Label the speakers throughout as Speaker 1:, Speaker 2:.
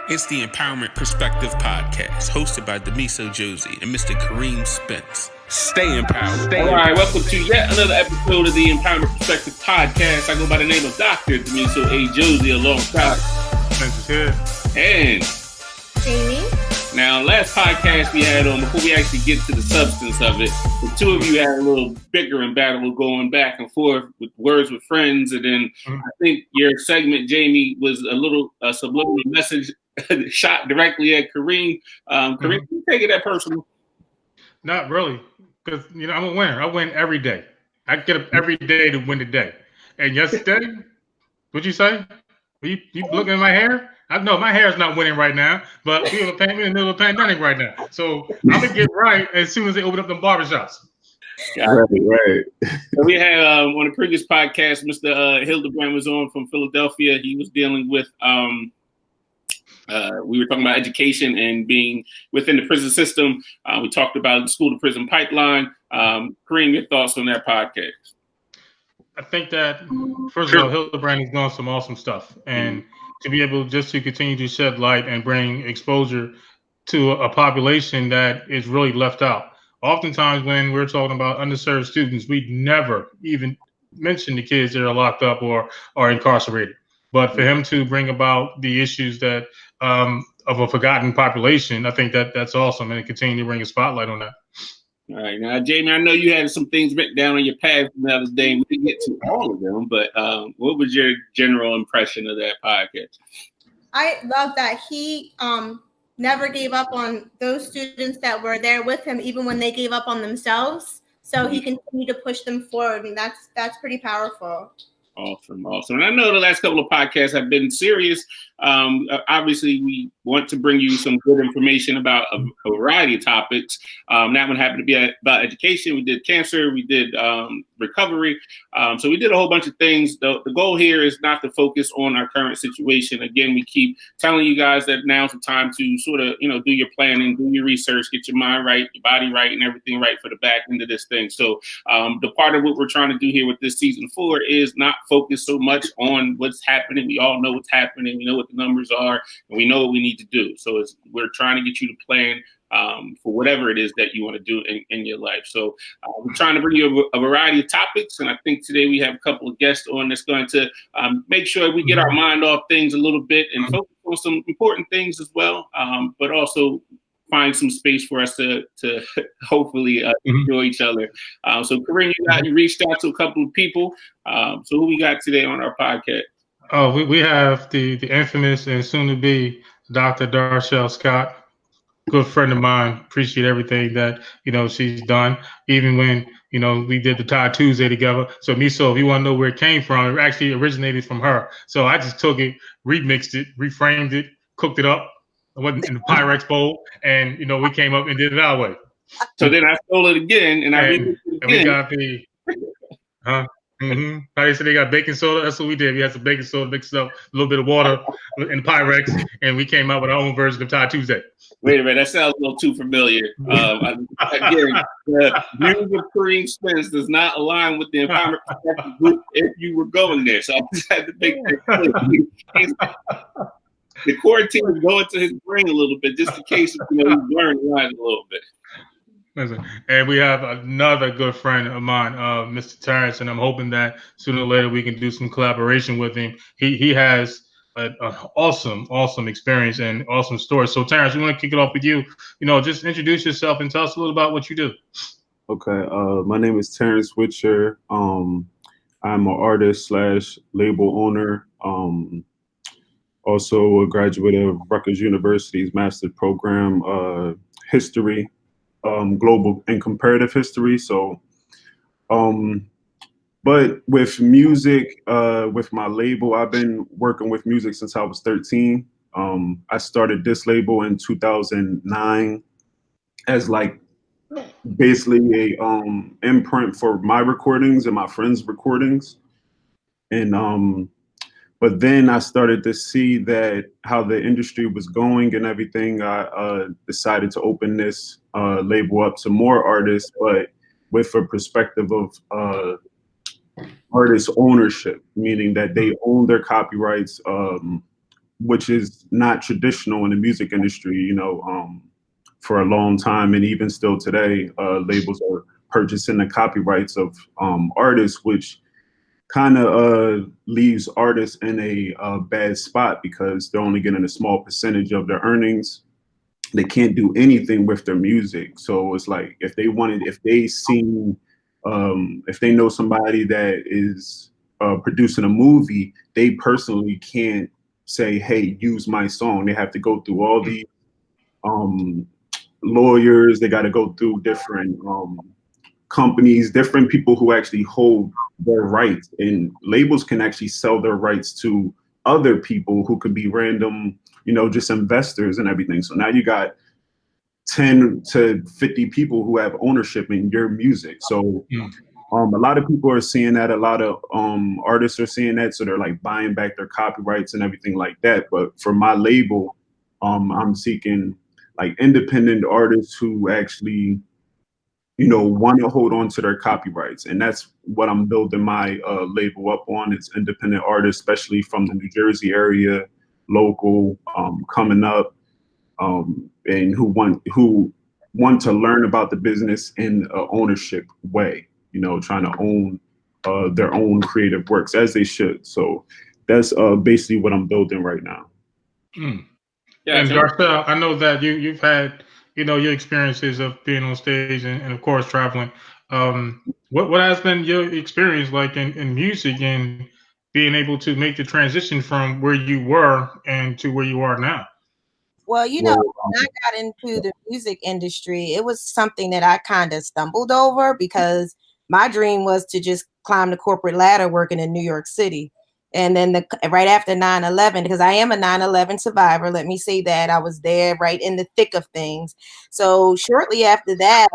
Speaker 1: It's the Empowerment Perspective Podcast, hosted by Demiso Josie and Mr. Kareem Spence. Stay empowered.
Speaker 2: All right, welcome to yet another episode of the Empowerment Perspective Podcast. I go by the name of Dr. Demiso A. Josie alongside
Speaker 3: Spence is here.
Speaker 2: And
Speaker 4: Jamie.
Speaker 2: Now, last podcast we had on, before we actually get to the substance of it, the two of you had a little bickering battle going back and forth with words with friends. And then I think your segment, Jamie, was a little subliminal message shot directly at Kareem. Kareem, you take it that personal?
Speaker 3: Not really, because I'm a winner. I win every day. I get up every day to win the day. And yesterday, what'd you say? You looking at my hair? I know my hair is not winning right now, but we're in the middle of a pandemic right now. So I'm gonna get right as soon as they open up them barbershops.
Speaker 2: Right. So we had on the previous podcast, Mr. Hildebrand was on from Philadelphia. He was dealing with we were talking about education and being within the prison system. We talked about the school to prison pipeline. Kareem, your thoughts on that podcast?
Speaker 3: I think that first of all, Hildebrand is doing some awesome stuff, and to be able just to continue to shed light and bring exposure to a population that is really left out. Oftentimes when we're talking about underserved students, we never even mention the kids that are locked up or are incarcerated. But for him to bring about the issues that of a forgotten population, I think that's awesome, and continue to bring a spotlight on that.
Speaker 2: All right. Now, Jamie, I know you had some things written down on your pad from the other day. We didn't get to all of them, but what was your general impression of that podcast?
Speaker 4: I love that he never gave up on those students that were there with him, even when they gave up on themselves. So he continued to push them forward, and that's pretty powerful.
Speaker 2: Awesome. And I know the last couple of podcasts have been serious. Obviously, we want to bring you some good information about a variety of topics. That one happened to be about education. We did cancer. We did recovery. So we did a whole bunch of things. The goal here is not to focus on our current situation. Again, we keep telling you guys that now's the time to sort of, do your planning, do your research, get your mind right, your body right, and everything right for the back end of this thing. So the part of what we're trying to do here with this season 4 is not focus so much on what's happening. We all know what's happening. We know what the numbers are, and we know what we need to do. So we're trying to get you to plan for whatever it is that you want to do in your life. So we're trying to bring you a variety of topics. And I think today we have a couple of guests on that's going to make sure we get our mind off things a little bit and focus on some important things as well, but also find some space for us to hopefully enjoy each other. So Kareem, you reached out to a couple of people. So who we got today on our podcast?
Speaker 3: Oh, we have the infamous and soon to be Dr. Darshell Scott, good friend of mine. Appreciate everything that she's done, even when we did the Tie Tuesday together. So if you want to know where it came from, it actually originated from her. So I just took it, remixed it, reframed it, cooked it up. I went in the Pyrex bowl, and we came up and did it our way.
Speaker 2: So then I stole it again, and I remixed it again.
Speaker 3: And we got the How they said they got baking soda? That's what we did. We had some baking soda, mixed up a little bit of water in Pyrex, and we came out with our own version of Tie Tuesday.
Speaker 2: Wait a minute, that sounds a little too familiar. Again, the views of Kareem Spence does not align with the Empowerment Perspective group if you were going there. So I just had to make that clear. The quarantine is going to his brain a little bit, just in case he's learning lines a little bit.
Speaker 3: Listen, and we have another good friend of mine, Mr. Terrence, and I'm hoping that sooner or later we can do some collaboration with him. He has an awesome experience and awesome story. So Terrence, we want to kick it off with you. Just introduce yourself and tell us a little about what you do.
Speaker 5: Okay, my name is Terrence Witcher. I'm an artist / label owner. Also a graduate of Rutgers University's master's program, history. Global and comparative history. So, but with music, with my label, I've been working with music since I was 13. I started this label in 2009 as basically a imprint for my recordings and my friends' recordings. And but then I started to see that how the industry was going and everything. I decided to open this label up to more artists, but with a perspective of artist ownership, meaning that they own their copyrights, which is not traditional in the music industry, for a long time. And even still today, labels are purchasing the copyrights of artists, which kind of leaves artists in a bad spot because they're only getting a small percentage of their earnings. They can't do anything with their music. So it's like if they know somebody that is producing a movie, they personally can't say, hey, use my song. They have to go through all the lawyers. They got to go through different companies, different people who actually hold their rights, and labels can actually sell their rights to other people who could be random, just investors and everything. So now you got 10 to 50 people who have ownership in your music. So a lot of people are seeing that. A lot of artists are seeing that. So they're like buying back their copyrights and everything like that. But for my label, I'm seeking like independent artists who actually want to hold on to their copyrights. And that's what I'm building my label up on. It's independent artists, especially from the New Jersey area, local, coming up, and who want to learn about the business in an ownership way, trying to own their own creative works, as they should. So that's basically what I'm building right now.
Speaker 2: Yeah,
Speaker 3: and Darcel, I know that you've had your experiences of being on stage and of course traveling. What has been your experience like in music and being able to make the transition from where you were and to where you are now?
Speaker 6: Well, when I got into the music industry, it was something that I kind of stumbled over because my dream was to just climb the corporate ladder working in New York City. And then right after 9/11, because I am a 9/11 survivor, let me say that I was there right in the thick of things. So shortly after that,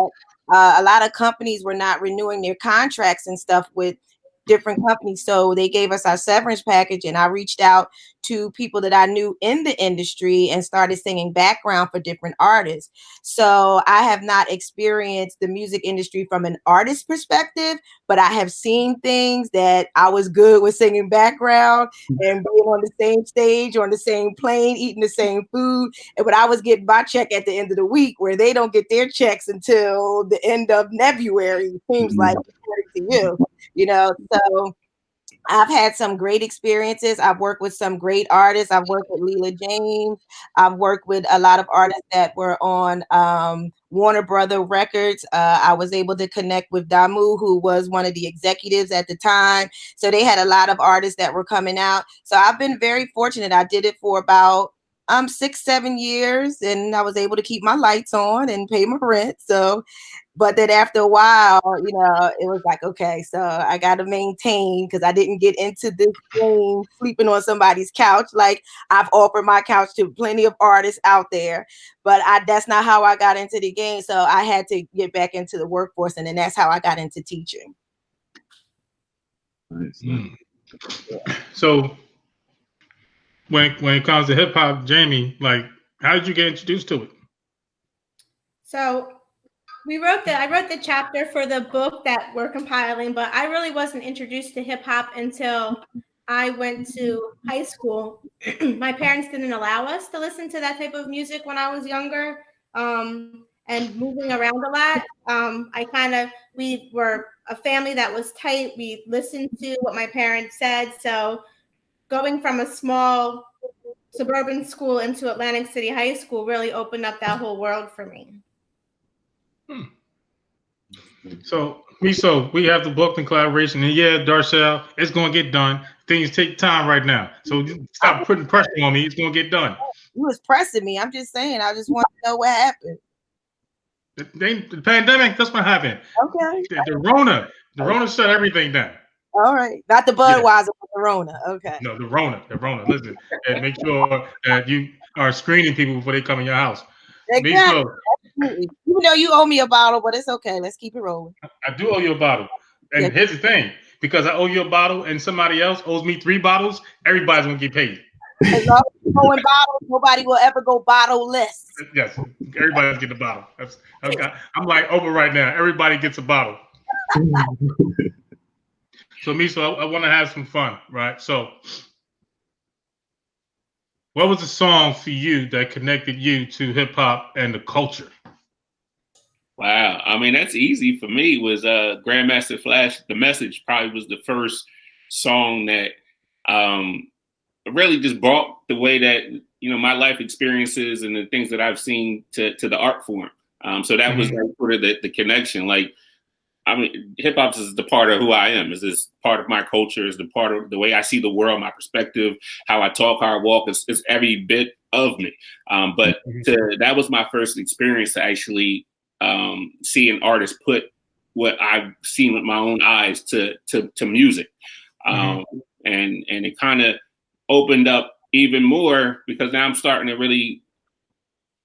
Speaker 6: a lot of companies were not renewing their contracts and stuff with different companies. So they gave us our severance package, and I reached out to people that I knew in the industry and started singing background for different artists. So I have not experienced the music industry from an artist perspective, but I have seen things that I was good with singing background and being on the same stage, on the same plane, eating the same food. And when I was getting my check at the end of the week, where they don't get their checks until the end of February, it seems like, according to you, so I've had some great experiences. I've worked with some great artists. I've worked with Leela James. I've worked with a lot of artists that were on Warner Brother Records. I was able to connect with Damu, who was one of the executives at the time. So they had a lot of artists that were coming out. So I've been very fortunate. I did it for about 6-7 years, and I was able to keep my lights on and pay my rent. So, but then after a while, it was like, okay, so I got to maintain, because I didn't get into this game sleeping on somebody's couch. Like, I've offered my couch to plenty of artists out there, but that's not how I got into the game. So I had to get back into the workforce, and then that's how I got into teaching.
Speaker 5: Nice.
Speaker 3: So when it comes to hip hop, Jamie, like, how did you get introduced to it?
Speaker 4: So I wrote the chapter for the book that we're compiling, but I really wasn't introduced to hip hop until I went to high school. My parents didn't allow us to listen to that type of music when I was younger. And moving around a lot, we were a family that was tight. We listened to what my parents said. So going from a small suburban school into Atlantic City High School really opened up that whole world for me.
Speaker 3: So we have the book in collaboration, and yeah, Darcel, it's gonna get done. Things take time right now, so stop putting pressure on me. It's gonna get done.
Speaker 6: You was pressing me. I'm just saying. I just want to know what happened.
Speaker 3: The pandemic. That's what happened.
Speaker 6: Okay.
Speaker 3: The Rona shut everything down.
Speaker 6: All right, not the Budweiser, but the Rona. Okay.
Speaker 3: No, the Rona. Listen, and make sure that you are screening people before they come in your house.
Speaker 6: Exactly. Absolutely. Even though you owe me a bottle, but it's okay. Let's keep it rolling.
Speaker 3: I do owe you a bottle. And here's the thing. Because I owe you a bottle and somebody else owes me 3 bottles, everybody's going to get paid.
Speaker 6: As long as you're going bottles, nobody will ever go bottle-less.
Speaker 3: Yes. Everybody's getting a bottle. I'm like Oprah right now. Everybody gets a bottle. So, Miso, I want to have some fun, right? So, What was the song for you that connected you to hip hop and the culture?
Speaker 2: Wow. I mean, that's easy for me. Was Grandmaster Flash, The Message probably was the first song that really just brought the way that, my life experiences and the things that I've seen to the art form. So that was like sort of the connection. Like, I mean, hip hop is the part of who I am. Is part of my culture. Is the part of the way I see the world, my perspective, how I talk, how I walk. It's every bit of me. But that was my first experience to actually see an artist put what I've seen with my own eyes to music, and it kind of opened up even more because now I'm starting to really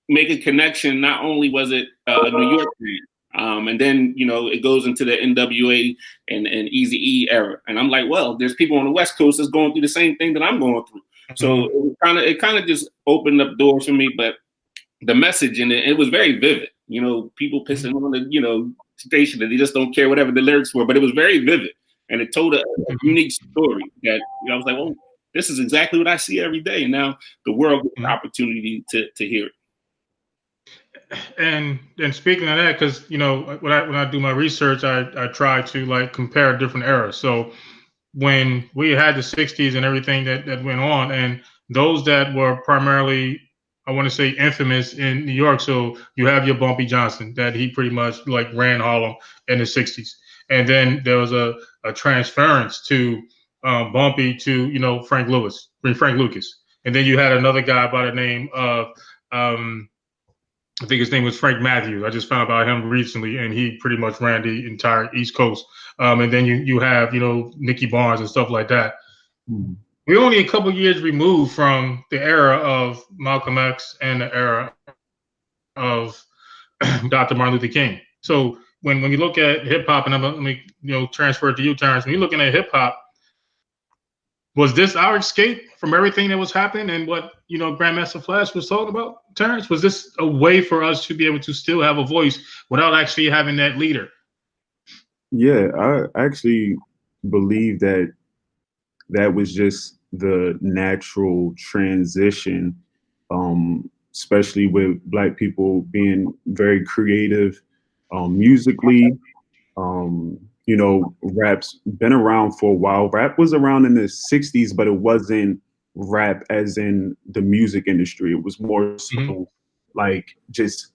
Speaker 2: make a connection. Not only was it a New York thing. And then, it goes into the NWA and Eazy-E era. And I'm like, well, there's people on the West Coast that's going through the same thing that I'm going through. So it kind of just opened up doors for me. But the message in it was very vivid. People pissing on the, station that they just don't care whatever the lyrics were. But it was very vivid. And it told a unique story that, I was like, oh, this is exactly what I see every day. And now the world gets the opportunity to hear it.
Speaker 3: And speaking of that, because when I do my research, I try to like compare different eras. So when we had the '60s and everything that went on, and those that were primarily, I want to say, infamous in New York. So you have your Bumpy Johnson, that he pretty much like ran Harlem in the '60s, and then there was a transference to Bumpy to Frank Lucas, and then you had another guy by the name of I think his name was Frank Matthews. I just found out about him recently, and he pretty much ran the entire East Coast. And then you have Nicky Barnes and stuff like that. We're only a couple years removed from the era of Malcolm X and the era of Dr. Martin Luther King. So when you look at hip hop, and I'm let me transfer it to you, Terrence. When you're looking at hip hop, was this our escape from everything that was happening and what Grandmaster Flash was talking about, Terrence? Was this a way for us to be able to still have a voice without actually having that leader?
Speaker 5: Yeah, I actually believe that was just the natural transition, especially with Black people being very creative musically. Rap's been around for a while. Rap was around in the '60s, but it wasn't rap as in the music industry. It was more so like just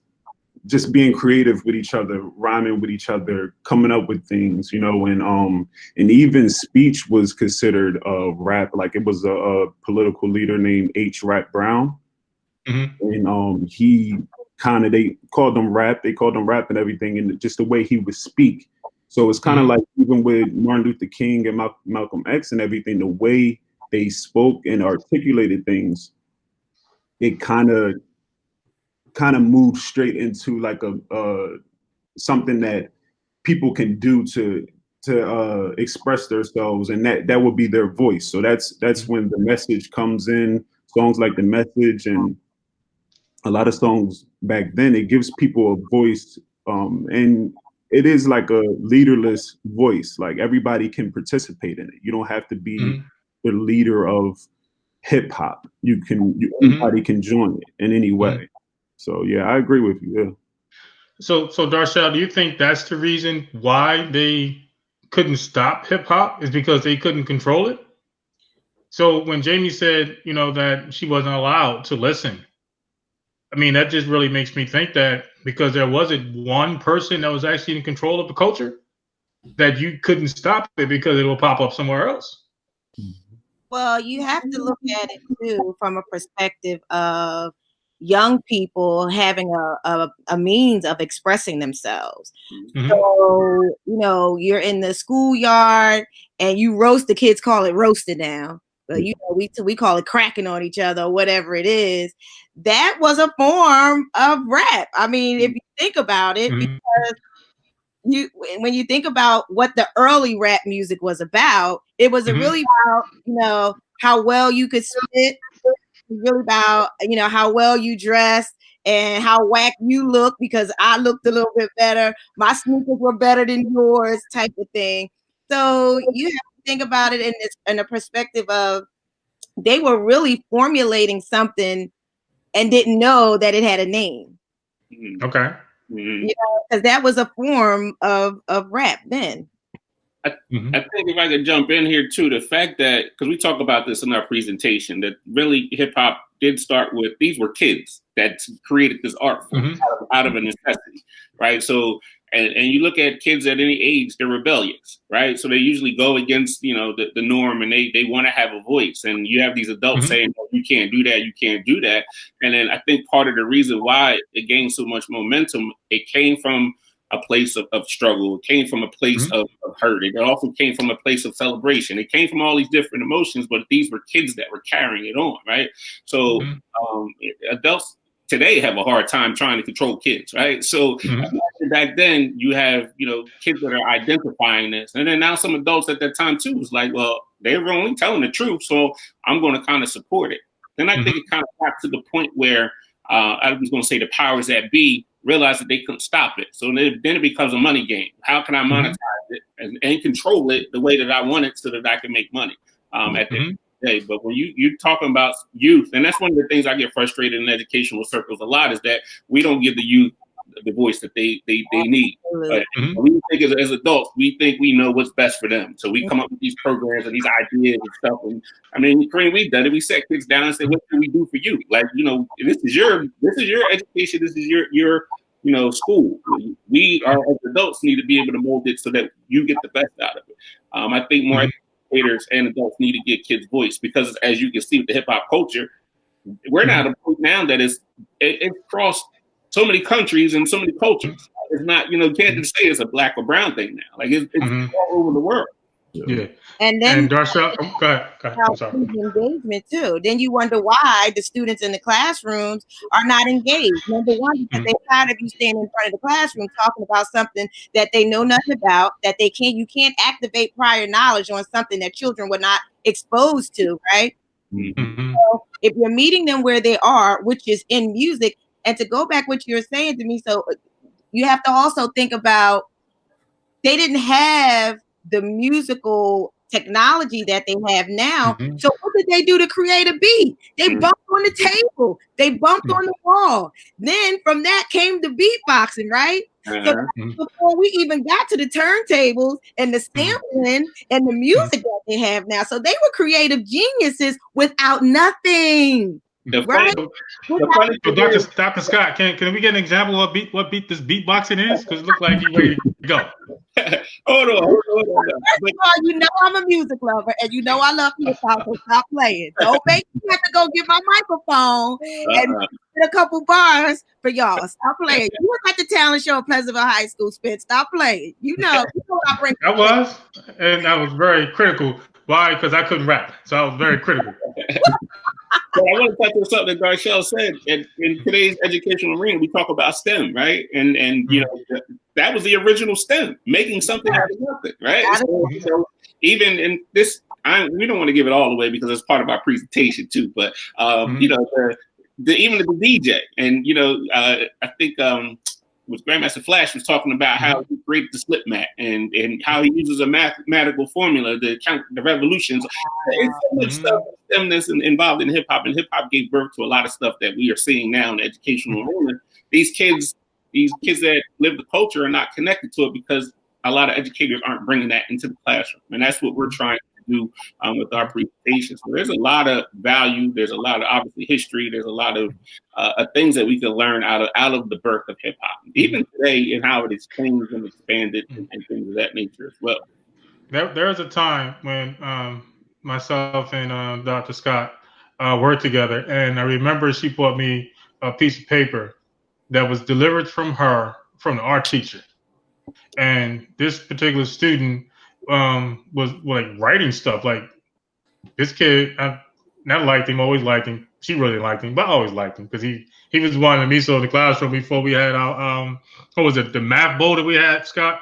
Speaker 5: being creative with each other, rhyming with each other, coming up with things, and even speech was considered rap. Like it was a political leader named H. Rap Brown, and he they called him rap. They called him rap and everything, and just the way he would speak. So it's kind of like even with Martin Luther King and Malcolm X and everything, the way they spoke and articulated things, it kind of moved straight into like a something that people can do to express themselves, and that would be their voice. So that's when the message comes in. Songs like The Message and a lot of songs back then, it gives people a voice, and it is like a leaderless voice. Like everybody can participate in it. You don't have to be the leader of hip hop. Anybody can join it in any way. So yeah, I agree with you. Yeah.
Speaker 3: So Darshell, do you think that's the reason why they couldn't stop hip hop, is because they couldn't control it? So when Jamie said, that she wasn't allowed to listen, I mean, that just really makes me think that because there wasn't one person that was actually in control of the culture, that you couldn't stop it because it will pop up somewhere else.
Speaker 6: Well, you have to look at it too from a perspective of young people having a means of expressing themselves. So, you're in the schoolyard and you roast, the kids call it roasted now. But we call it cracking on each other or whatever it is. That was a form of rap. I mean, if you think about it, because when you think about what the early rap music was about, it was really about, how well you could spit, really about, how well you dressed and how whack you look, because I looked a little bit better. My sneakers were better than yours, type of thing. So you have to think about it in a perspective of they were really formulating something and didn't know that it had a name.
Speaker 3: Okay.
Speaker 6: You know, because that was a form of rap then.
Speaker 2: I think if I could jump in here too, the fact that, because we talk about this in our presentation, that really hip hop did start with, these were kids that created this art form out of a necessity, right? So, and you look at kids at any age, they're rebellious, right? So they usually go against, you know, the norm, and they want to have a voice. And you have these adults saying, oh, you can't do that, you can't do that. And then I think part of the reason why it gained so much momentum, it came from a place of struggle. It came from a place of hurt. It also came from a place of celebration. It came from all these different emotions, but these were kids that were carrying it on, right? So adults today have a hard time trying to control kids, right? So back then you have, you know, kids that are identifying this. And then now some adults at that time too was like, well, they were only telling the truth, so I'm going to kind of support it. Then I think it kind of got to the point where I was going to say the powers that be realized that they couldn't stop it. So then it becomes a money game. How can I monetize it and control it the way that I want it so that I can make money at the end of the day? But when you're talking about youth, and that's one of the things I get frustrated in educational circles a lot, is that we don't give the youth the voice that they need. But we think as adults, we think we know what's best for them. So we come up with these programs and these ideas and stuff. And I mean, Kareem, we've done it. We set kids down and say, what can we do for you? Like, you know, this is your education. This is your you know, school. We are as adults need to be able to mold it so that you get the best out of it. I think more educators and adults need to give kids voice, because as you can see with the hip hop culture, we're not at a point now that it's crossed so many countries and so many cultures. It's not, you know, you can't just say it's a black or brown thing now. Like it's all over the world.
Speaker 3: Yeah.
Speaker 6: And then
Speaker 3: Darshell, go ahead. I'm sorry.
Speaker 6: Engagement too. Then you wonder why the students in the classrooms are not engaged. Number one, because they're tired of you standing in front of the classroom talking about something that they know nothing about, that you can't activate prior knowledge on something that children were not exposed to, right? So if you're meeting them where they are, which is in music, and to go back what you're saying to me, so you have to also think about, they didn't have the musical technology that they have now. So what did they do to create a beat? They bumped on the table. They bumped on the wall. Then from that came the beatboxing, right? So before we even got to the turntables and the sampling and the music that they have now. So they were creative geniuses without nothing. Right?
Speaker 3: So Dr. Scott, can we get an example of what beat this beatboxing is? Because it looks like he's ready to go.
Speaker 2: Hold on.
Speaker 6: First of all, you know I'm a music lover, and you know I love hip hop, so stop playing. Don't make me have to go get my microphone and get a couple bars for y'all. Stop playing. You was at the talent show at Pleasantville High School, Spence. Stop playing. You know I bring.
Speaker 3: I was, and I was very critical. Why? Because I couldn't rap, so I was very critical.
Speaker 2: But I want to touch on something that Darshell said. In today's educational arena, we talk about STEM, right? And you know, that was the original STEM, making something out of nothing, right? So even in this, we don't want to give it all away because it's part of our presentation too. But you know, even the DJ, and you know, I think with Grandmaster Flash was talking about how he created the slip mat and how he uses a mathematical formula to count the revolutions. There's so much stuff that's involved in hip hop, and hip hop gave birth to a lot of stuff that we are seeing now in the educational arena. These kids that live the culture are not connected to it because a lot of educators aren't bringing that into the classroom, and that's what we're trying to do with our presentations. So there's a lot of value. There's a lot of obviously history. There's a lot of things that we can learn out of the birth of hip hop, even today, and how it has changed and expanded and things of that nature as well.
Speaker 3: There was a time when myself and Dr. Scott worked together, and I remember she bought me a piece of paper that was delivered from the art teacher, and this particular student was like writing stuff. Like this kid, I not liked him, always liked him. She really liked him, but I always liked him because he was one of me. So in the classroom before we had our what was it, the math bowl that we had, Scott?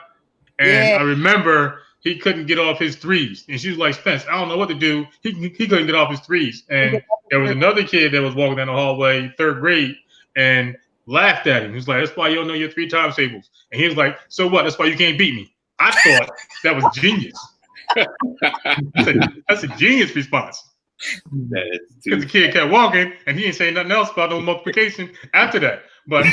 Speaker 3: And I remember he couldn't get off his threes, and she was like, Spence, I don't know what to do. He couldn't get off his threes, and there was another kid that was walking down the hallway, 3rd grade, and laughed at him. He was like, that's why you don't know your 3 times tables. And he was like, so what? That's why you can't beat me. I thought that was genius. That's a genius response. Because the kid kept walking, and he didn't say nothing else about no multiplication after that. But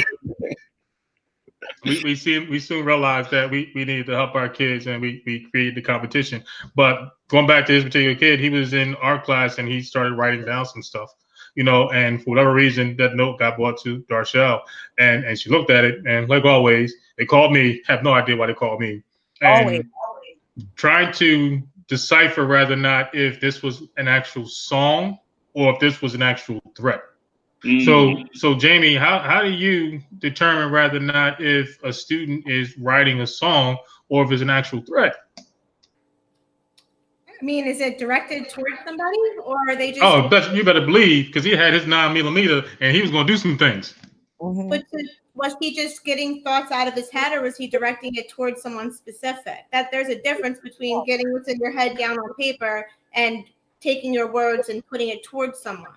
Speaker 3: we soon realized that we needed to help our kids, and we created the competition. But going back to this particular kid, he was in art class, and he started writing down some stuff, and for whatever reason, that note got brought to Darshell, and she looked at it, and like always, they called me. Have no idea why they called me. And
Speaker 6: Always.
Speaker 3: Trying to decipher whether or not if this was an actual song or if this was an actual threat. So Jamie, how do you determine whether or not if a student is writing a song or if it's an actual threat?
Speaker 4: I mean, is it directed towards somebody, or are they just?
Speaker 3: Oh, you better believe, because he had his 9mm and he was going to do some things.
Speaker 6: Mm-hmm.
Speaker 4: But was he just getting thoughts out of his head, or was he directing it towards someone specific? That there's a difference between getting what's in your head down on paper and taking your words and putting it towards someone.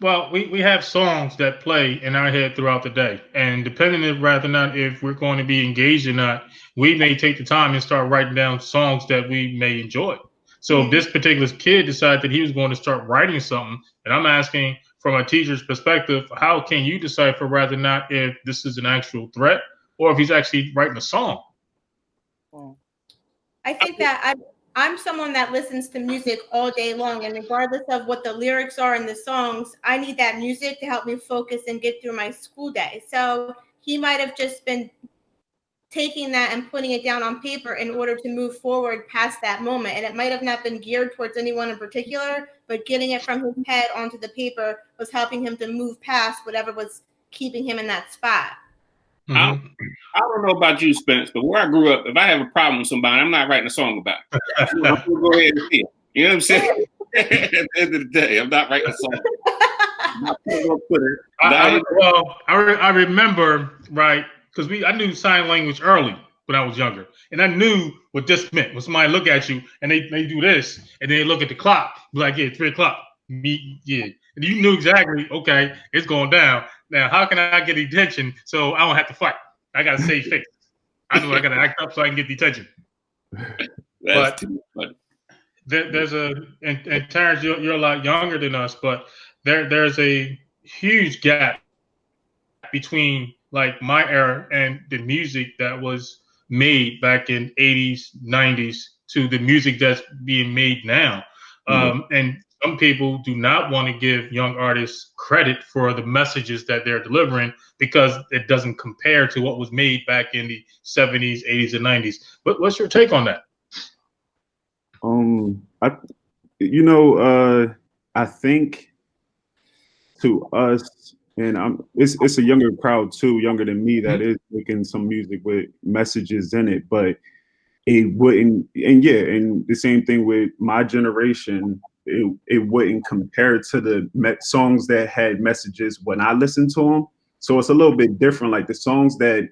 Speaker 3: Well, we have songs that play in our head throughout the day, and depending on whether or not if we're going to be engaged or not, we may take the time and start writing down songs that we may enjoy. So if this particular kid decided that he was going to start writing something, and I'm asking from a teacher's perspective, how can you decipher whether or not if this is an actual threat or if he's actually writing a song?
Speaker 4: I think that I'm someone that listens to music all day long, and regardless of what the lyrics are in the songs, I need that music to help me focus and get through my school day. So he might have just been taking that and putting it down on paper in order to move forward past that moment. And it might have not been geared towards anyone in particular, but getting it from his head onto the paper was helping him to move past whatever was keeping him in that spot.
Speaker 2: Mm-hmm. I don't know about you, Spence, but where I grew up, if I have a problem with somebody, I'm not writing a song about it. I'm going to go ahead and see it. You know what I'm saying? At the end of the day, I'm not writing a song.
Speaker 3: I remember, right, because I knew sign language early when I was younger, and I knew what this meant. When somebody look at you and they do this, and they look at the clock, be like, yeah, 3 o'clock. Yeah, and you knew exactly, okay, it's going down. Now, how can I get attention so I don't have to fight? I got to save face. I know I got to act up so I can get the attention. But there's and Terrence, you're a lot younger than us, but there's a huge gap between like my era and the music that was made back in 80s, 90s to the music that's being made now. And some people do not want to give young artists credit for the messages that they're delivering because it doesn't compare to what was made back in the 70s, 80s, and 90s. But what's your take on that?
Speaker 5: I think to us, and it's a younger crowd too, younger than me, that is making some music with messages in it, but it wouldn't, and the same thing with my generation, it wouldn't compare to the songs that had messages when I listened to them. So it's a little bit different. Like the songs that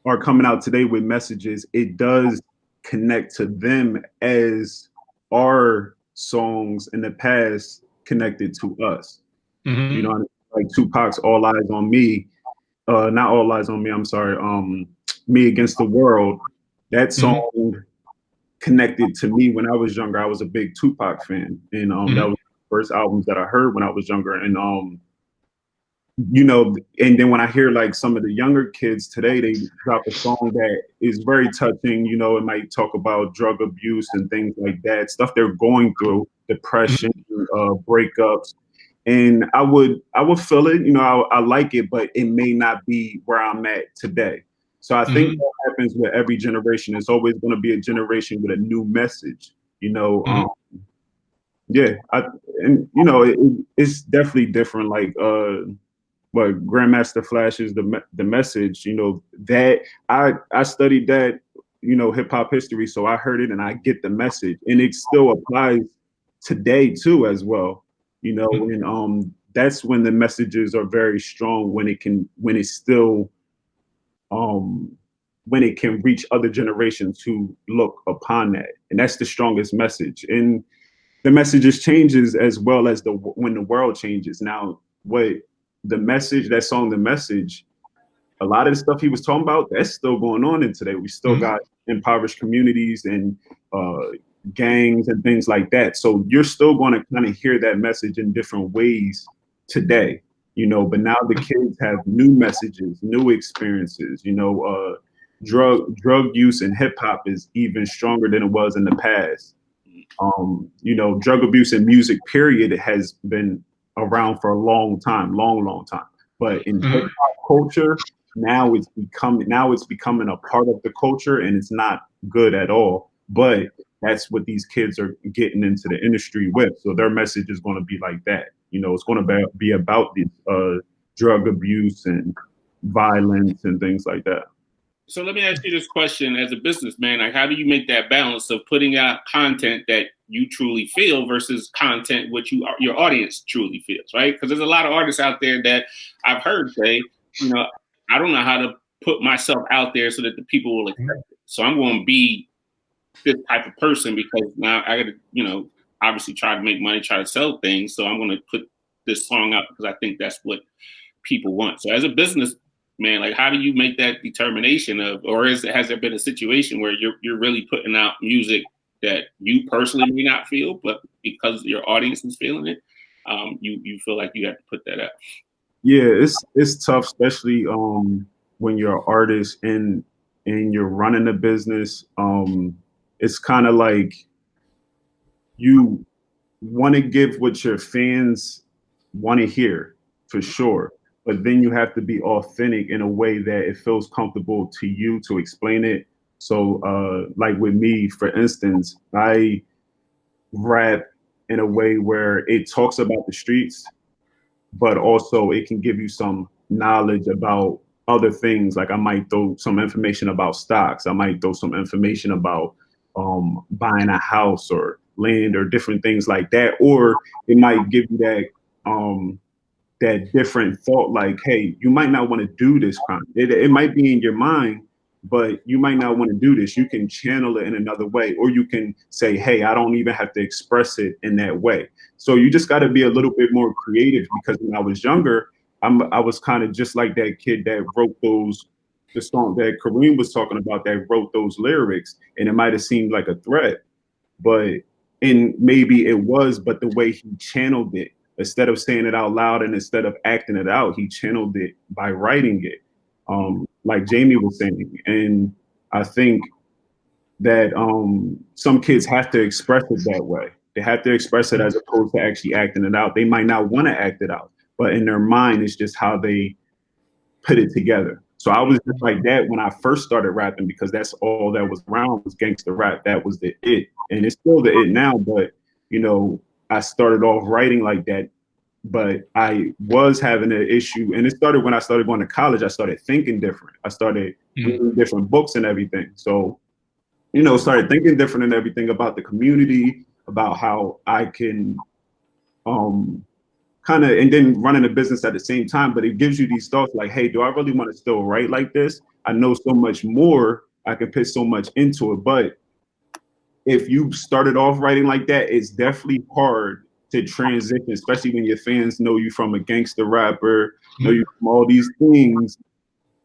Speaker 5: are coming out today with messages, it does connect to them as our songs in the past connected to us.
Speaker 3: Mm-hmm.
Speaker 5: You know, like Tupac's "All Eyes on Me," not "All Eyes on Me." I'm sorry, "Me Against the World." That song connected to me when I was younger. I was a big Tupac fan, and that was the first albums that I heard when I was younger. And and then when I hear like some of the younger kids today, they drop a song that is very touching. You know, it might talk about drug abuse and things like that, stuff they're going through, depression, breakups. And I would feel it. You know, I like it, but it may not be where I'm at today. So I think that happens with every generation. It's always going to be a generation with a new message, you know. It's definitely different. Like what Grandmaster Flash's the message, you know, that I studied that, you know, hip hop history, so I heard it and I get the message, and it still applies today too as well, you know. And that's when the messages are very strong, when it can reach other generations who look upon that, and that's the strongest message. And the messages changes as well as when the world changes. Now, what the message, that song, The Message, a lot of the stuff he was talking about, that's still going on in today. We still got impoverished communities and gangs and things like that. So you're still going to kind of hear that message in different ways today, you know, but now the kids have new messages, new experiences, you know, drug use in hip hop is even stronger than it was in the past. You know, drug abuse in music, period, it has been around for a long time. But in hip hop culture, now it's becoming a part of the culture, and it's not good at all. But that's what these kids are getting into the industry with. So their message is going to be like that. You know, it's going to be about the drug abuse and violence and things like that.
Speaker 2: So let me ask you this question as a businessman, like how do you make that balance of putting out content that you truly feel versus content which your audience truly feels, right? Because there's a lot of artists out there that I've heard say, you know, I don't know how to put myself out there so that the people will accept it. So I'm going to be this type of person because now I got to, you know, obviously try to make money, try to sell things. So I'm going to put this song out because I think that's what people want. So as a business man, like how do you make that determination of, or has there been a situation where you're really putting out music that you personally may not feel, but because your audience is feeling it, you feel like you have to put that out?
Speaker 5: Yeah, it's tough, especially when you're an artist and you're running a business. It's kind of like you want to give what your fans want to hear, for sure. But then you have to be authentic in a way that it feels comfortable to you to explain it. So like with me, for instance, I rap in a way where it talks about the streets, but also it can give you some knowledge about other things. Like I might throw some information about stocks. I might throw some information about buying a house or land or different things like that. Or it might give you that different thought, like, hey, you might not want to do this crime. It might be in your mind, but you might not want to do this. You can channel it in another way, or you can say, hey, I don't even have to express it in that way. So you just got to be a little bit more creative, because when I was younger, I was kind of just like that kid that wrote the song that Kareem was talking about, that wrote those lyrics, and it might have seemed like a threat, and maybe it was, but the way he channeled it, instead of saying it out loud and instead of acting it out, he channeled it by writing it, like Jamie was saying. And I think that some kids have to express it that way. They have to express it as opposed to actually acting it out. They might not want to act it out, but in their mind, it's just how they put it together. So I was just like that when I first started rapping, because that's all that was around was gangster rap. That was the it. And it's still the it now, but, you know, I started off writing like that, but I was having an issue. And it started when I started going to college. I started thinking different. I started reading different books and everything. So, you know, started thinking different and everything about the community, about how I can kind of, and then running a business at the same time. But it gives you these thoughts like, hey, do I really want to still write like this? I know so much more. I can put so much into it. But if you started off writing like that, it's definitely hard to transition, especially when your fans know you from a gangster rapper, know you from all these things,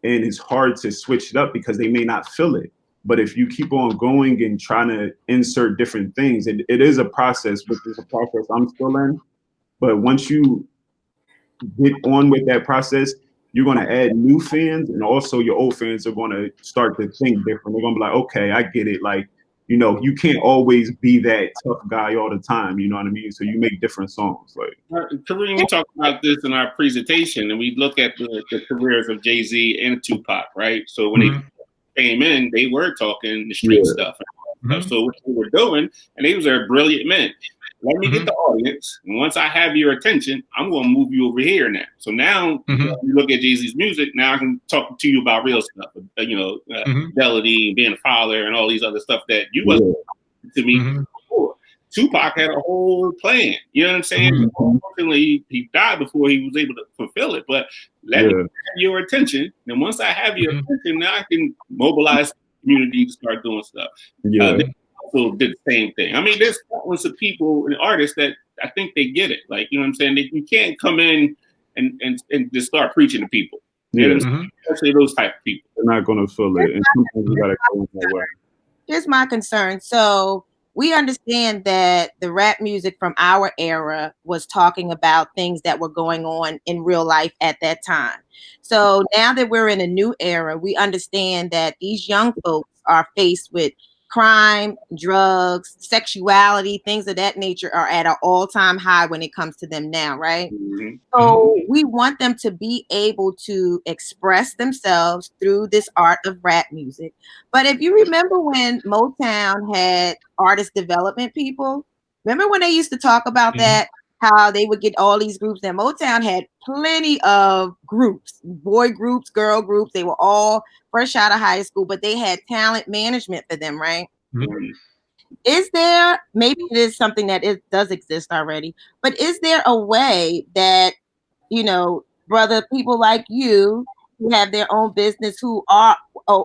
Speaker 5: and it's hard to switch it up because they may not feel it. But if you keep on going and trying to insert different things, it is a process, which is a process I'm still in. But once you get on with that process, you're going to add new fans, and also your old fans are going to start to think different. They're going to be like, okay, I get it. Like, you know, you can't always be that tough guy all the time. You know what I mean? So you make different songs. Like,
Speaker 2: Kareem, we talked about this in our presentation, and we look at the careers of Jay-Z and Tupac, right? So when they came in, they were talking the street stuff. So what they were doing, and they was brilliant men. Let me get the audience, and once I have your attention, I'm going to move you over here now. So now you look at Jay-Z's music. Now I can talk to you about real stuff, you know, fidelity, being a father, and all these other stuff that you wasn't to me before. Tupac had a whole plan. You know what I'm saying? Unfortunately, he died before he was able to fulfill it. But let me have your attention, and once I have your attention, now I can mobilize the community to start doing stuff. Also did the same thing. I mean, there's countless of people and artists that I think they get it. Like, you know what I'm saying? You can't come in and just start preaching to people. You know what I'm saying? Especially those type of people.
Speaker 5: They're not going to feel it. And sometimes you got to go in that way.
Speaker 6: Here's my concern. So we understand that the rap music from our era was talking about things that were going on in real life at that time. So now that we're in a new era, we understand that these young folks are faced with crime, drugs, sexuality, things of that nature are at an all-time high when it comes to them now, right?
Speaker 2: Mhm.
Speaker 6: So we want them to be able to express themselves through this art of rap music. But if you remember when Motown had artist development people, remember when they used to talk about that, how they would get all these groups, and Motown had plenty of groups, boy groups, girl groups. They were all fresh out of high school, but they had talent management for them, right?
Speaker 2: Mhm.
Speaker 6: Is there, maybe it is something that it does exist already, but is there a way that, you know, brother, people like you who have their own business, who are,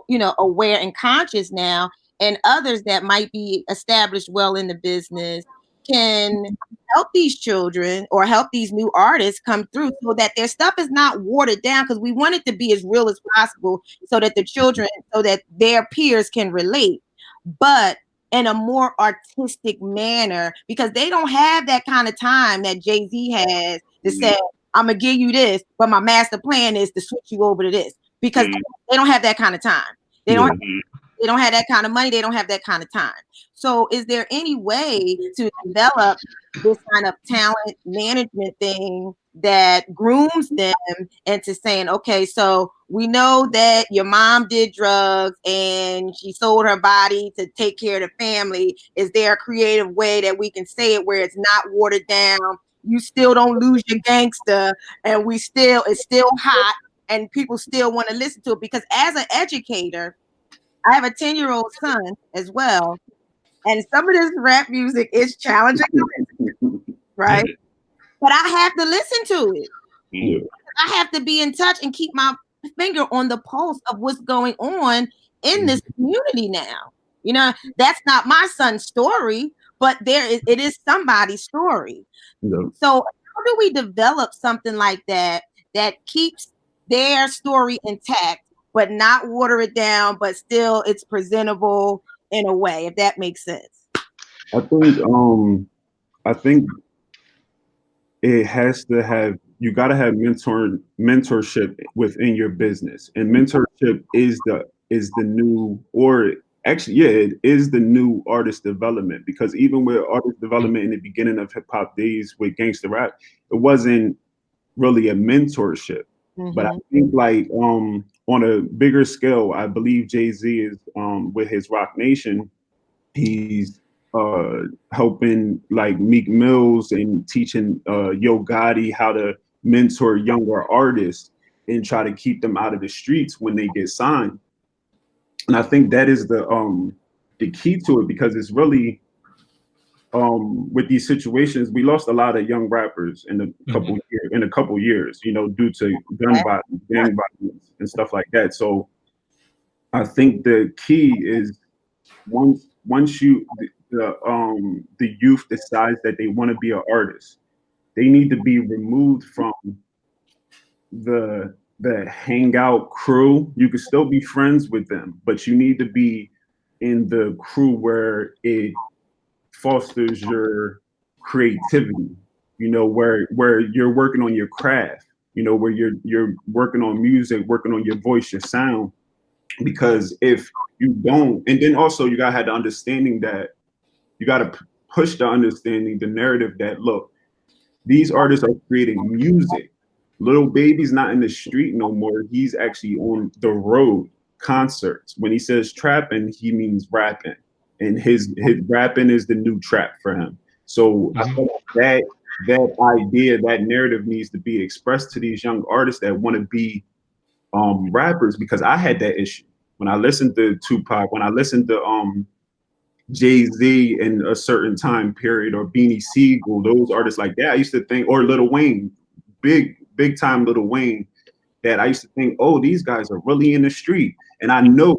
Speaker 6: you know, aware and conscious now, and others that might be established well in the business, can help these children or help these new artists come through so that their stuff is not watered down? Because we want it to be as real as possible so that the children, so that their peers can relate, but in a more artistic manner, because they don't have that kind of time that Jay-Z has to say, I'm gonna give you this, but my master plan is to switch you over to this, because they don't have that kind of time. They don't. They don't have that kind of money. They don't have that kind of time. So is there any way to develop this kind of talent management thing that grooms them into saying, okay, so we know that your mom did drugs and she sold her body to take care of the family. Is there a creative way that we can say it where it's not watered down? You still don't lose your gangster, and it's still hot, and people still want to listen to it. Because as an educator, I have a 10-year-old son as well, and some of this rap music is challenging, right? But I have to listen to it.
Speaker 5: Yeah.
Speaker 6: I have to be in touch and keep my finger on the pulse of what's going on in this community now. You know, that's not my son's story, but it is somebody's story.
Speaker 5: Yeah.
Speaker 6: So how do we develop something like that keeps their story intact, but not water it down, but still it's presentable in a way, if that makes sense?
Speaker 5: I think it has to have, you got to have mentorship within your business, and mentorship is the new, or actually, yeah, it is the new artist development, because even with artist development in the beginning of hip hop days with gangster rap, it wasn't really a mentorship. But I think like on a bigger scale, I believe Jay-Z is with his Rock Nation, he's helping like Meek Mills and teaching Yo Gotti how to mentor younger artists and try to keep them out of the streets when they get signed. And I think that is the key to it, because it's really with these situations, we lost a lot of young rappers in a couple years, you know, due to gun violence, gang violence, and stuff like that. So I think the key is once you the youth decides that they want to be an artist, they need to be removed from the hangout crew. You can still be friends with them, but you need to be in the crew where it fosters your creativity, you know, where you're working on your craft, you know, where you're working on music, working on your voice, your sound. Because if you don't, and then also you gotta have the understanding that you gotta push the understanding, the narrative that, look, these artists are creating music. Little Baby's not in the street no more. He's actually on the road, concerts. When he says trapping, he means rapping. And his rapping is the new trap for him. So I feel like that idea, that narrative needs to be expressed to these young artists that want to be rappers, because I had that issue. When I listened to Tupac, when I listened to Jay-Z in a certain time period, or Beanie Siegel, those artists like that, I used to think, or Lil Wayne, big time Lil Wayne, that I used to think, oh, these guys are really in the street. And I know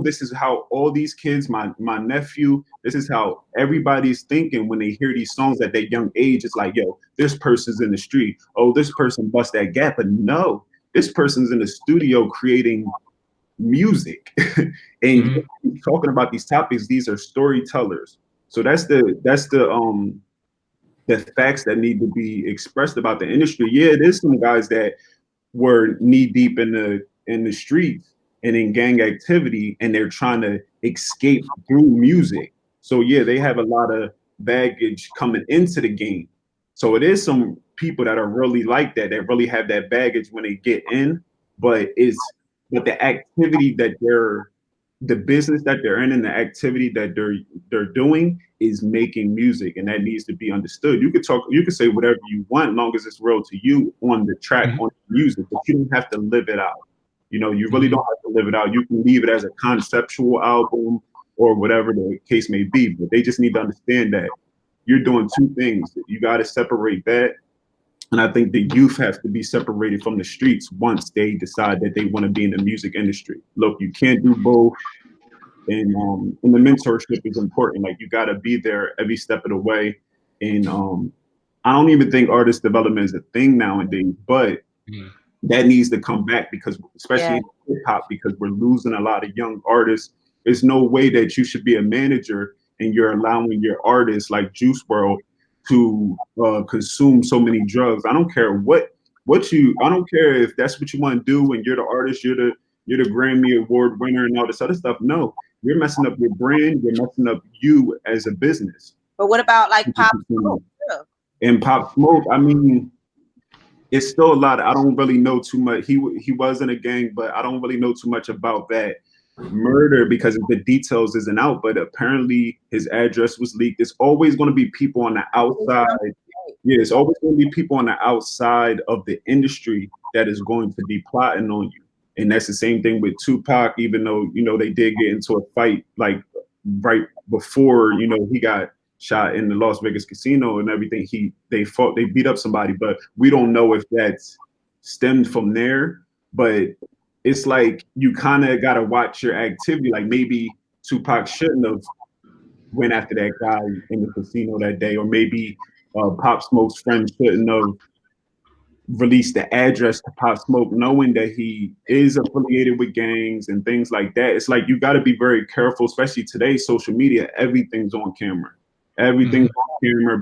Speaker 5: this is how all these kids, my nephew, this is how everybody's thinking when they hear these songs at that young age. It's like, yo, this person's in the street. Oh, this person bust that gap. But no, this person's in the studio creating music. And talking about these topics, these are storytellers. So that's the facts that need to be expressed about the industry. Yeah, there's some guys that were knee deep in the streets and in gang activity, and they're trying to escape through music. So yeah, they have a lot of baggage coming into the game. So it is some people that are really like that really have that baggage when they get in, but the activity that the business that they're in and the activity that they're doing is making music, and that needs to be understood. You could say whatever you want, long as it's real to you on the track, on the music, but you don't have to live it out. You know, you really don't have to live it out. You can leave it as a conceptual album or whatever the case may be, but they just need to understand that you're doing two things. You got to separate that. And I think the youth have to be separated from the streets once they decide that they want to be in the music industry. Look, you can't do both. And the mentorship is important. Like, you got to be there every step of the way. And I don't even think artist development is a thing nowadays, but that needs to come back, because especially in hip hop, because we're losing a lot of young artists. There's no way that you should be a manager and you're allowing your artists like Juice WRLD to consume so many drugs. I don't care I don't care if that's what you want to do and you're the artist, you're the Grammy Award winner and all this other stuff. No, you're messing up your brand, you're messing up you as a business.
Speaker 6: But what about like Pop Smoke?
Speaker 5: And Pop Smoke, I mean, it's still a lot. I don't really know too much. He was in a gang, but I don't really know too much about that murder because the details isn't out. But apparently his address was leaked. There's always going to be people on the outside. Yeah, it's always going to be people on the outside of the industry that is going to be plotting on you. And that's the same thing with Tupac, even though, you know, they did get into a fight like right before, you know, he got shot in the Las Vegas casino and everything. They beat up somebody, but we don't know if that's stemmed from there. But it's like you kind of got to watch your activity. Like, maybe Tupac shouldn't have went after that guy in the casino that day, or maybe Pop Smoke's friend shouldn't have released the address to Pop Smoke, knowing that he is affiliated with gangs and things like that. It's like you got to be very careful, especially today, social media. Everything's on camera. Everything's on camera.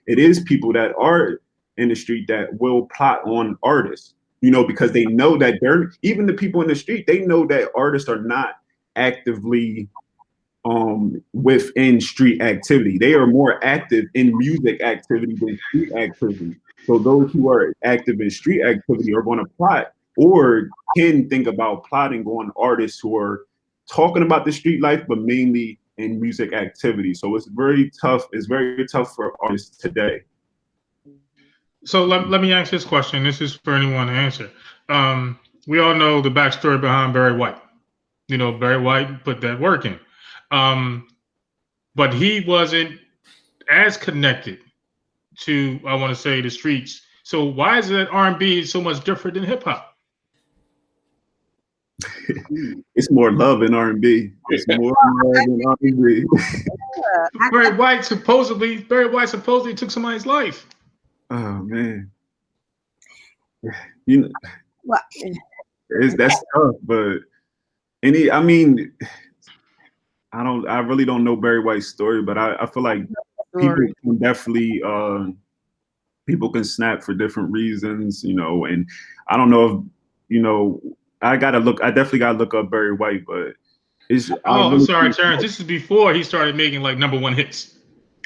Speaker 5: It is people that are in the street that will plot on artists, you know, because they know that even the people in the street, they know that artists are not actively within street activity. They are more active in music activity than street activity. So those who are active in street activity are going to plot or can think about plotting on artists who are talking about the street life, but mainly in music activity. So it's very tough. It's very tough for artists today.
Speaker 3: So let me ask this question. This is for anyone to answer. We all know the backstory behind Barry White. You know, Barry White put that work in. But he wasn't as connected to, I want to say, the streets. So why is it that R&B is so much different than hip hop?
Speaker 5: It's more love in R&B. It's more love in R&B.
Speaker 3: Barry White supposedly took somebody's life.
Speaker 5: Oh man, you know, that's tough. But I really don't know Barry White's story, but I feel like people can definitely people can snap for different reasons, you know. And I don't know if, you know, I definitely gotta look up Barry White, but it's.
Speaker 3: I'm sorry, Terrence. This is before he started making like #1 hits.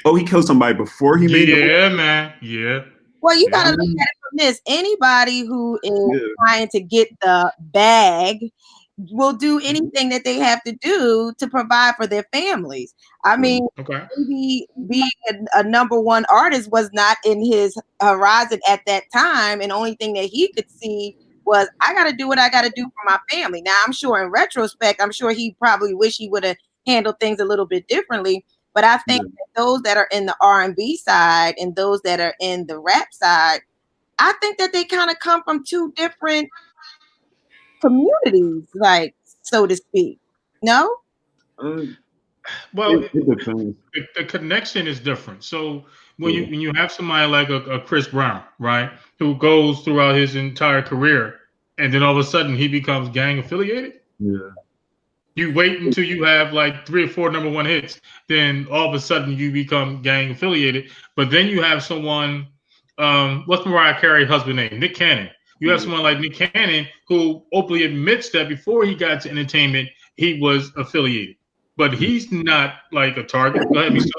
Speaker 5: Oh, he killed somebody before he made.
Speaker 3: Yeah, man. Yeah.
Speaker 6: Well, you gotta look at it from this. Anybody who is trying to get the bag will do anything that they have to do to provide for their families. I mean, maybe being a #1 artist was not in his horizon at that time, and the only thing that he could see was, I got to do what I got to do for my family. Now, I'm sure in retrospect, I'm sure he probably wish he would have handled things a little bit differently. But I think that those that are in the R&B side and those that are in the rap side, I think that they kind of come from two different communities, like, so to speak. No?
Speaker 3: Well, the connection is different. So when you have somebody like a Chris Brown, right, who goes throughout his entire career, and then all of a sudden he becomes gang affiliated.
Speaker 5: Yeah.
Speaker 3: You wait until you have like 3 or 4 #1 hits, then all of a sudden you become gang affiliated. But then you have someone, what's Mariah Carey's husband name? Nick Cannon. You have someone like Nick Cannon who openly admits that before he got to entertainment, he was affiliated. But he's not like a target. Go ahead, Miso.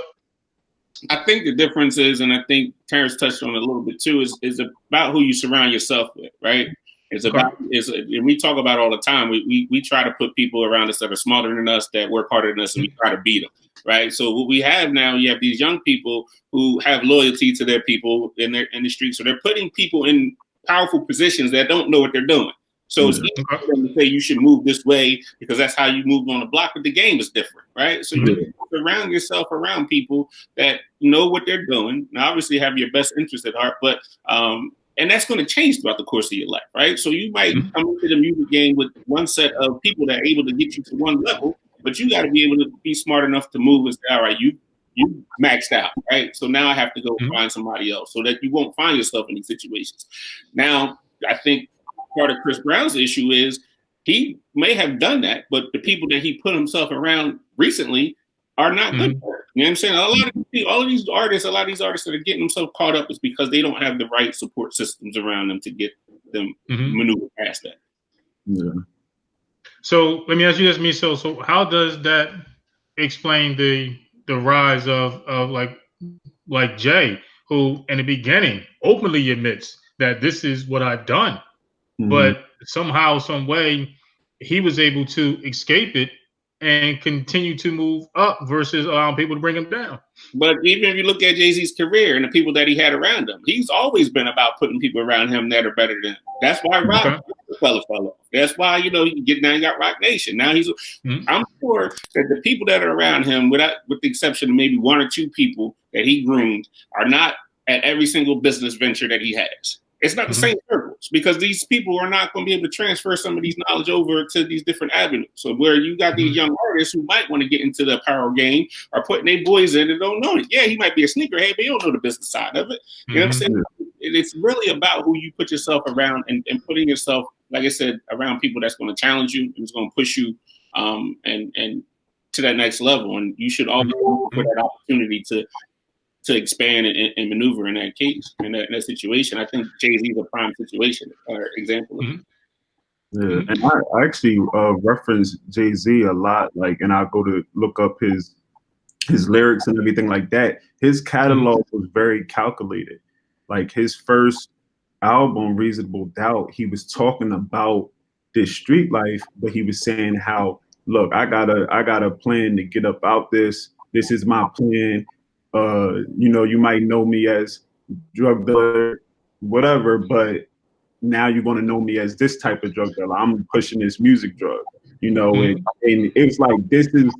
Speaker 2: I think the difference is, and I think Terrence touched on it a little bit too, is about who you surround yourself with, right? It's about and we talk about all the time. We try to put people around us that are smarter than us, that work harder than us, and we try to beat them, right? So what we have now, you have these young people who have loyalty to their people in the street. So they're putting people in powerful positions that don't know what they're doing. So it's easy for them to say you should move this way because that's how you move on the block, but the game is different, right? So you surround yourself around people that know what they're doing, and obviously have your best interest at heart, but and that's going to change throughout the course of your life, right? So you might come into the music game with one set of people that are able to get you to one level, but you got to be able to be smart enough to move and say, all right, you maxed out, right? So now I have to go find somebody else so that you won't find yourself in these situations. Now, I think part of Chris Brown's issue is he may have done that, but the people that he put himself around recently are not good for it. You know what I'm saying? A lot of these artists that are getting themselves caught up is because they don't have the right support systems around them to get them maneuver past that.
Speaker 5: Yeah.
Speaker 3: So let me ask you this, Miso. So how does that explain the rise of like Jay, who in the beginning openly admits that this is what I've done, but somehow, some way, he was able to escape it and continue to move up versus allowing people to bring him down.
Speaker 2: But even if you look at Jay-Z's career and the people that he had around him, he's always been about putting people around him that are better than him. That's why Rock fell off. That's why, he got Rock Nation. Now I'm sure that the people that are around him, with the exception of maybe 1 or 2 people that he groomed, are not at every single business venture that he has. It's not the same circles because these people are not going to be able to transfer some of these knowledge over to these different avenues. So where you got these young artists who might want to get into the apparel game are putting their boys in and don't know it. Yeah, he might be a sneakerhead, but you don't know the business side of it. You know what I'm saying? It's really about who you put yourself around and putting yourself, like I said, around people that's going to challenge you and is going to push you and to that next level. And you should always look for that opportunity to expand and maneuver in that case, in that situation. I think Jay-Z is a prime situation or example of it.
Speaker 5: Yeah, and I actually reference Jay-Z a lot, and I go to look up his lyrics and everything like that. His catalog was very calculated. Like his first album, Reasonable Doubt, he was talking about this street life, but he was saying how, look, I got a plan to get up out this. This is my plan. You might know me as drug dealer, whatever, but now you're going to know me as this type of drug dealer. I'm pushing this music drug, and it's like, this is,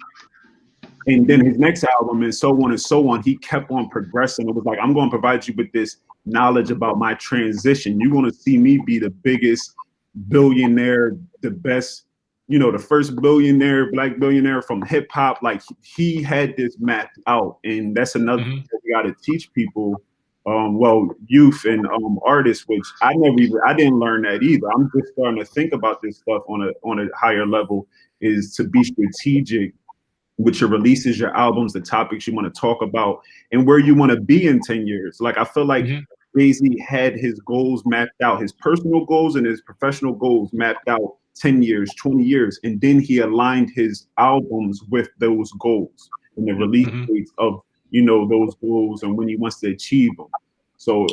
Speaker 5: and then his next album and so on and so on, he kept on progressing. It was like, I'm going to provide you with this knowledge about my transition. You're going to see me be the biggest billionaire, the best, the first black billionaire from hip hop. Like he had this mapped out, and that's another thing that we got to teach people. Youth and artists, which I didn't learn that either. I'm just starting to think about this stuff on a higher level, is to be strategic with your releases, your albums, the topics you want to talk about, and where you want to be in 10 years. Like I feel like Jay-Z had his goals mapped out, his personal goals and his professional goals mapped out 10 years, 20 years. And then he aligned his albums with those goals and the release dates of, those goals and when he wants to achieve them. So,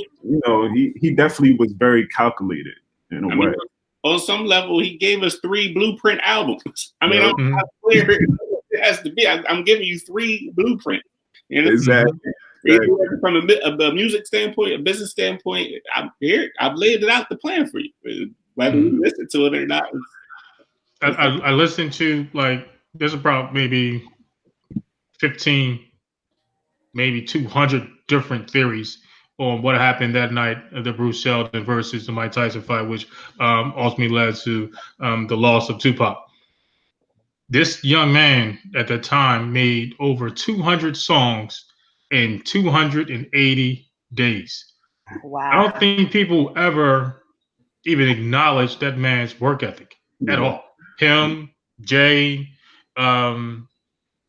Speaker 5: he definitely was very calculated in a way.
Speaker 2: On some level, he gave us 3 blueprint albums. I mean, I'm clear it has to be. I'm giving you 3 blueprints.
Speaker 5: Exactly.
Speaker 2: From a music standpoint, a business standpoint, I'm here. I've laid it out the plan for you. Whether you listen to it or not.
Speaker 3: I listened to, there's about maybe 15, maybe 200 different theories on what happened that night of the Bruce Seldon versus the Mike Tyson fight, which ultimately led to the loss of Tupac. This young man at the time made over 200 songs in 280 days.
Speaker 6: Wow.
Speaker 3: I don't think people ever even acknowledge that man's work ethic at all. Him, Jay,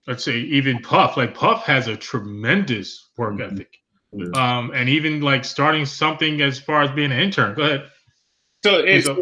Speaker 3: let's say even Puff, like Puff has a tremendous work ethic. And even like starting something as far as being an intern. Go ahead.
Speaker 2: So it's a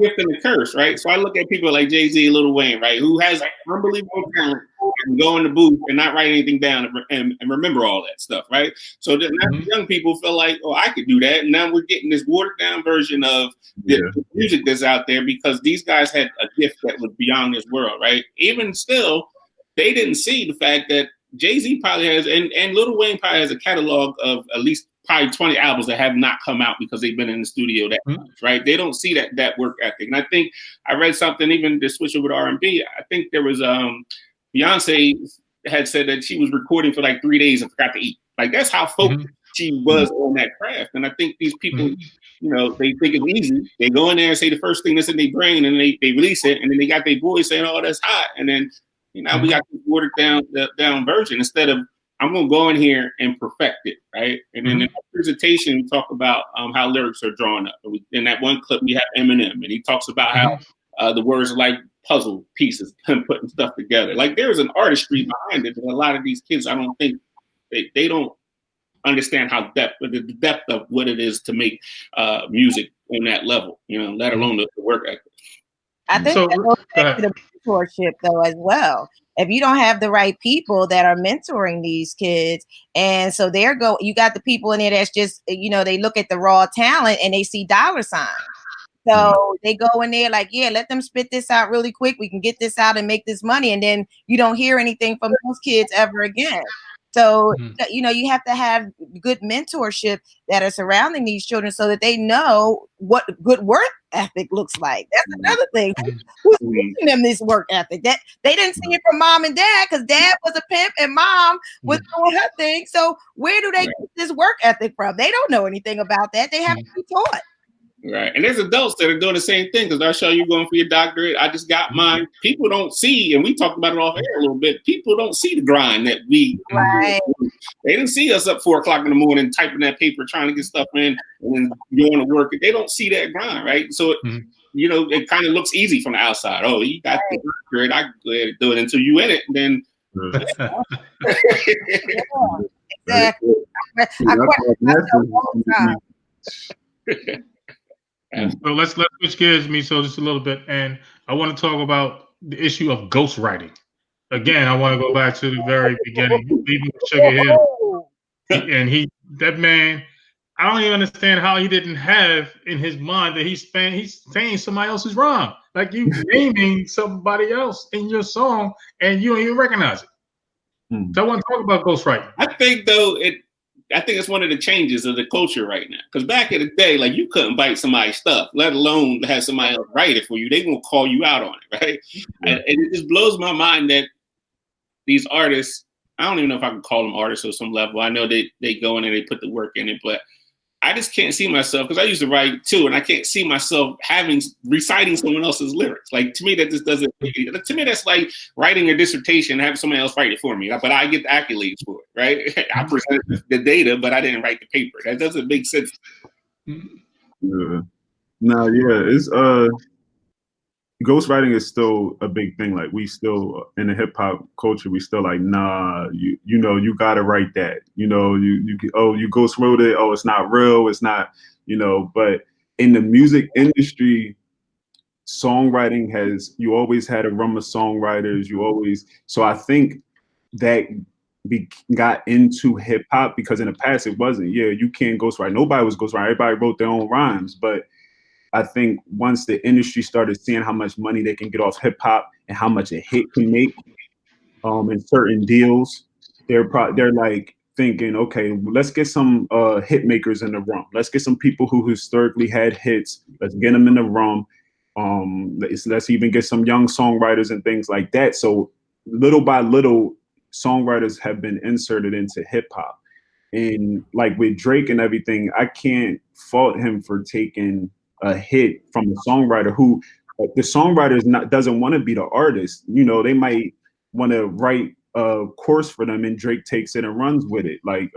Speaker 2: gift and a curse, right? So I look at people like Jay-Z, Lil Wayne, right, who has unbelievable talent and go in the booth and not write anything down and remember all that stuff, right? So that young people feel like, oh, I could do that. And now we're getting this watered down version of the music that's out there because these guys had a gift that was beyond this world, right? Even still, they didn't see the fact that Jay-Z probably has, and Lil Wayne probably has a catalog of at least probably 20 albums that have not come out because they've been in the studio that much, right? They don't see that work ethic. And I think I read something, even to switch over to R&B, I think there was Beyonce had said that she was recording for like 3 days and forgot to eat. Like that's how focused she was on that craft. And I think these people, you know, they think it's easy. They go in there and say the first thing that's in their brain and they release it. And then they got their boys saying, oh, that's hot. And then, you know, we got this watered down version instead of, I'm going to go in here and perfect it, right? And then in the presentation, we talk about how lyrics are drawn up. In that one clip, we have Eminem, and he talks about how the words are like puzzle pieces and putting stuff together. Like there's an artistry behind it, but a lot of these kids, I don't think they don't understand how the depth of what it is to make music on that level, you know, let alone the work ethic.
Speaker 6: I think that goes back to the mentorship though as well. If you don't have the right people that are mentoring these kids, and so you got the people in there that's just, you know, they look at the raw talent and they see dollar signs. So they go in there like, yeah, let them spit this out really quick. We can get this out and make this money. And then you don't hear anything from those kids ever again. So, you know, you have to have good mentorship that are surrounding these children so that they know what good work ethic looks like. That's another thing. Who's teaching them this work ethic? That they didn't see it from mom and dad because dad was a pimp and mom was doing her thing. So where do they get this work ethic from? They don't know anything about that. They have to be taught.
Speaker 2: Right. And there's adults that are doing the same thing because I show you going for your doctorate. I just got mine. People don't see, and we talked about it off air a little bit. People don't see the grind that we do. They didn't see us up 4 o'clock in the morning typing that paper, trying to get stuff in and then going to work. They don't see that grind, right? So, you know, it kind of looks easy from the outside. Oh, you got the doctorate. I can go ahead and do it until you in it. And then.
Speaker 6: Exactly.
Speaker 3: So let's switch gears, Miso, just a little bit, and I want to talk about the issue of ghostwriting. Again, I want to go back to the very beginning. Even Sugar Hill, and that man, I don't even understand how he didn't have in his mind that he's saying somebody else's rhyme. Like you naming somebody else in your song, and you don't even recognize it. So I want to talk about ghostwriting.
Speaker 2: I think though I think it's one of the changes of the culture right now. Because back in the day, like you couldn't bite somebody's stuff, let alone have somebody else write it for you. They gonna call you out on it, right? And it just blows my mind that these artists, I don't even know if I can call them artists on some level. I know they go in and they put the work in it, but I just can't see myself, because I used to write too, and I can't see myself reciting someone else's lyrics. Like to me, that just doesn't. To me, that's like writing a dissertation and having somebody else write it for me. But I get the accolades for it, right? I presented the data, but I didn't write the paper. That doesn't make sense.
Speaker 5: Yeah. No, yeah, it's ghostwriting is still a big thing. Like we still in the hip hop culture, we still like, nah, you know, you gotta write that. You know, you ghost wrote it. Oh, it's not real. It's not, you know. But in the music industry, songwriting you always had a room of songwriters. So I think that got into hip hop because in the past it wasn't. Yeah, you can't ghostwrite. Nobody was ghostwriting. Everybody wrote their own rhymes, but I think once the industry started seeing how much money they can get off hip hop and how much a hit can make in certain deals, they're like thinking, okay, let's get some hit makers in the room. Let's get some people who historically had hits. Let's get them in the room. Let's even get some young songwriters and things like that. So little by little, songwriters have been inserted into hip hop. And like with Drake and everything, I can't fault him for taking a hit from a songwriter who the songwriter doesn't want to be the artist. You know, they might want to write a course for them and Drake takes it and runs with it. Like,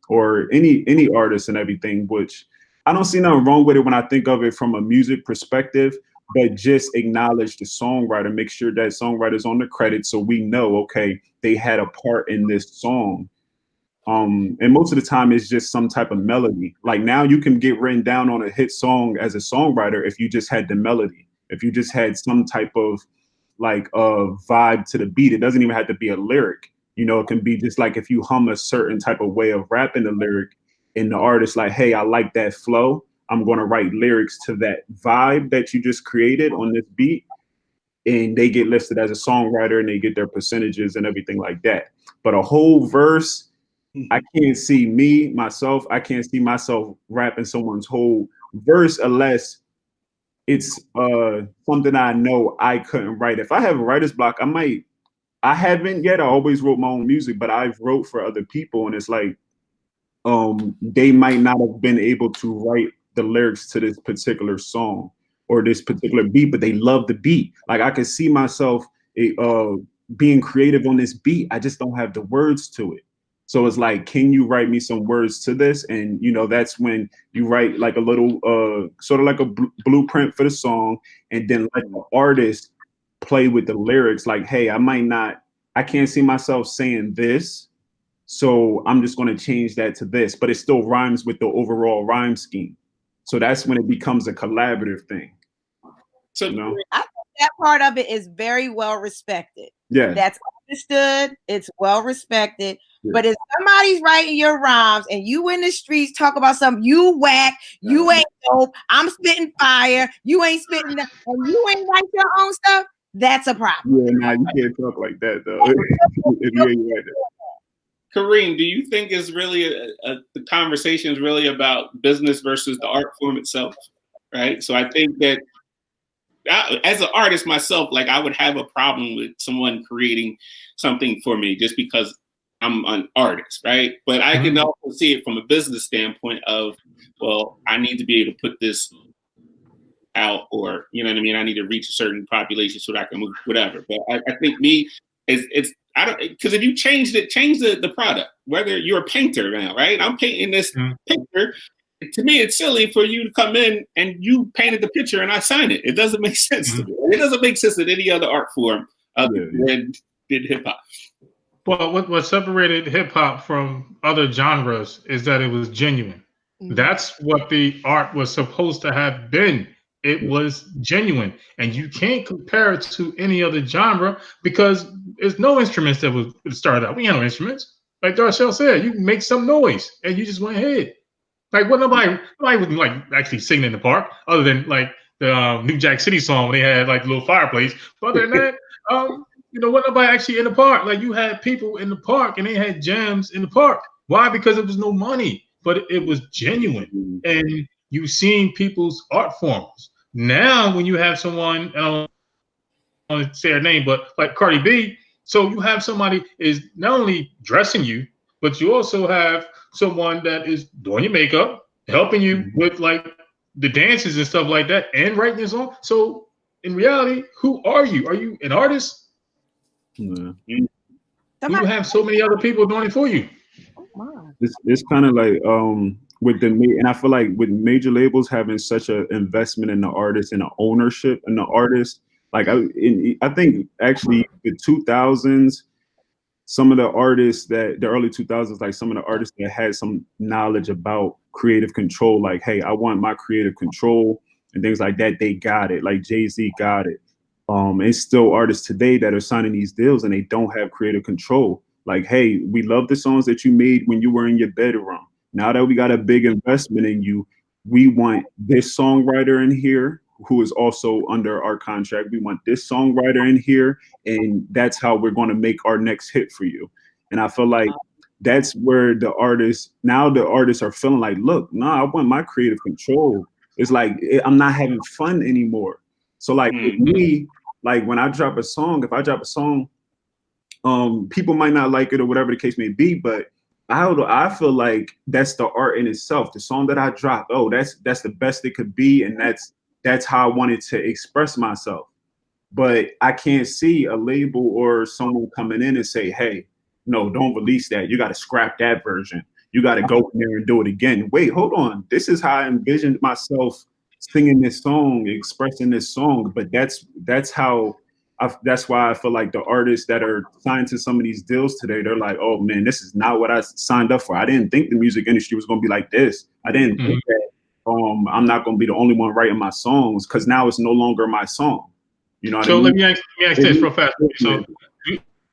Speaker 5: or any artist and everything, which I don't see nothing wrong with it when I think of it from a music perspective. but just acknowledge the songwriter, make sure that songwriter's on the credit so we know, okay, they had a part in this song. And most of the time it's just some type of melody. Like now you can get written down on a hit song as a songwriter if you just had the melody, if you just had some type of like vibe to the beat. It doesn't even have to be a lyric. You know, it can be just like if you hum a certain type of way of rapping the lyric and the artist like, hey, I like that flow. I'm going to write lyrics to that vibe that you just created on this beat. And they get listed as a songwriter and they get their percentages and everything like that. But a whole verse, I can't see myself rapping someone's whole verse unless it's something I know I couldn't write. If I have a writer's block, I haven't yet. I always wrote my own music, but I've wrote for other people. And it's like, they might not have been able to write the lyrics to this particular song or this particular beat, but they love the beat. Like I could see myself being creative on this beat. I just don't have the words to it. So it's like, can you write me some words to this? And, you know, that's when you write like a little, sort of like a blueprint for the song. And then let the artist play with the lyrics. Like, hey, I can't see myself saying this. So I'm just going to change that to this, but it still rhymes with the overall rhyme scheme. So that's when it becomes a collaborative thing.
Speaker 2: So
Speaker 5: you know?
Speaker 6: I think that part of it is very well respected.
Speaker 5: Yeah.
Speaker 6: That's understood. It's well respected. Yeah. But if somebody's writing your rhymes and you in the streets talk about something, you whack, you ain't dope, I'm spitting fire, you ain't spitting that, and you ain't write your own stuff, that's a problem.
Speaker 5: Yeah, nah, you can't talk like that though. If you ain't right there.
Speaker 2: Kareem, do you think it's really the conversation is really about business versus the art form itself, right? So I think that as an artist myself, like I would have a problem with someone creating something for me just because I'm an artist, right? But I can also see it from a business standpoint of, well, I need to be able to put this out, or you know what I mean? I need to reach a certain population so that I can move, whatever. But I think I don't, because if you change the product, whether you're a painter now, right? I'm painting this picture. To me, it's silly for you to come in and you painted the picture and I sign it. It doesn't make sense to me. It doesn't make sense in any other art form other than hip hop.
Speaker 3: Well, what separated hip hop from other genres is that it was genuine. That's what the art was supposed to have been. It was genuine, and you can't compare it to any other genre because there's no instruments that was started out. We had no instruments. Like Darshell said, you can make some noise, and you just went ahead. Like what nobody was like actually singing in the park, other than like the New Jack City song when they had like a little fireplace. But other than that, you know, what nobody actually in the park. Like you had people in the park, and they had jams in the park. Why? Because there was no money, but it was genuine, and you've seen people's art forms. Now, when you have someone, I don't want to say her name, but like Cardi B, so you have somebody is not only dressing you, but you also have someone that is doing your makeup, helping you with like the dances and stuff like that, and writing your song. So in reality, who are you? Are you an artist? You have so many other people doing it for you.
Speaker 5: It's kind of like and I feel like with major labels having such an investment in the artist and the ownership in the artist, like I think actually the 2000s, some of the artists the early 2000s, like some of the artists that had some knowledge about creative control, like, hey, I want my creative control and things like that, they got it. Like Jay-Z got it. It's still artists today that are signing these deals and they don't have creative control. Like, hey, we love the songs that you made when you were in your bedroom. Now that we got a big investment in you, we want this songwriter in here who is also under our contract. We want this songwriter in here, and that's how we're going to make our next hit for you. And I feel like that's where the artists are feeling like, look, I want my creative control. It's like I'm not having fun anymore. So like with me, like when I drop a song, if I drop a song, people might not like it or whatever the case may be, but I feel like that's the art in itself. The song that I dropped, that's the best it could be, and that's how I wanted to express myself. But I can't see a label or someone coming in and say, hey, no, don't release that. You got to scrap that version. You got to go in there and do it again. Wait, hold on. This is how I envisioned myself singing this song, expressing this song. But that's why I feel like the artists that are signed to some of these deals today, they're like, oh man, this is not what I signed up for. I didn't think the music industry was going to be like this. I didn't think that I'm not going to be the only one writing my songs, because now it's no longer my song. You know what I mean?
Speaker 3: Let me ask this real fast. So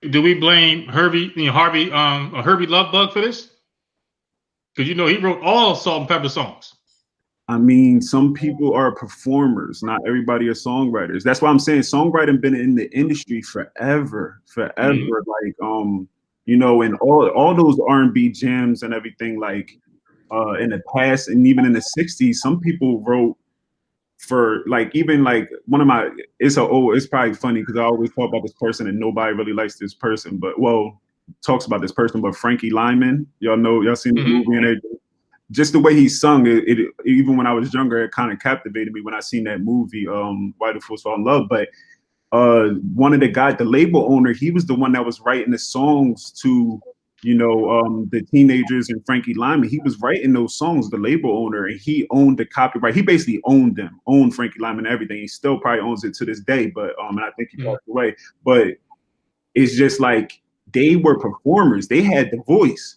Speaker 3: do we blame Herbie Love Bug for this? Because he wrote all Salt and Pepper songs.
Speaker 5: I mean, some people are performers. Not everybody are songwriters. That's why I'm saying songwriting been in the industry forever. Like, and all those R&B jams and everything, like, in the past and even in the 60s, some people wrote for, like, even like one of my, it's probably funny because I always talk about this person and nobody really likes this person, but talks about this person, but Frankie Lyman, y'all seen the movie and everything. Just the way he sung it, even when I was younger, it kind of captivated me when I seen that movie, Why Do Fools Fall in Love. But one of the label owner, he was the one that was writing the songs to, the teenagers and Frankie Lyman. He was writing those songs, the label owner, and he owned the copyright. He basically owned Frankie Lyman and everything. He still probably owns it to this day, but and I think he passed away. But it's just like they were performers. They had the voice.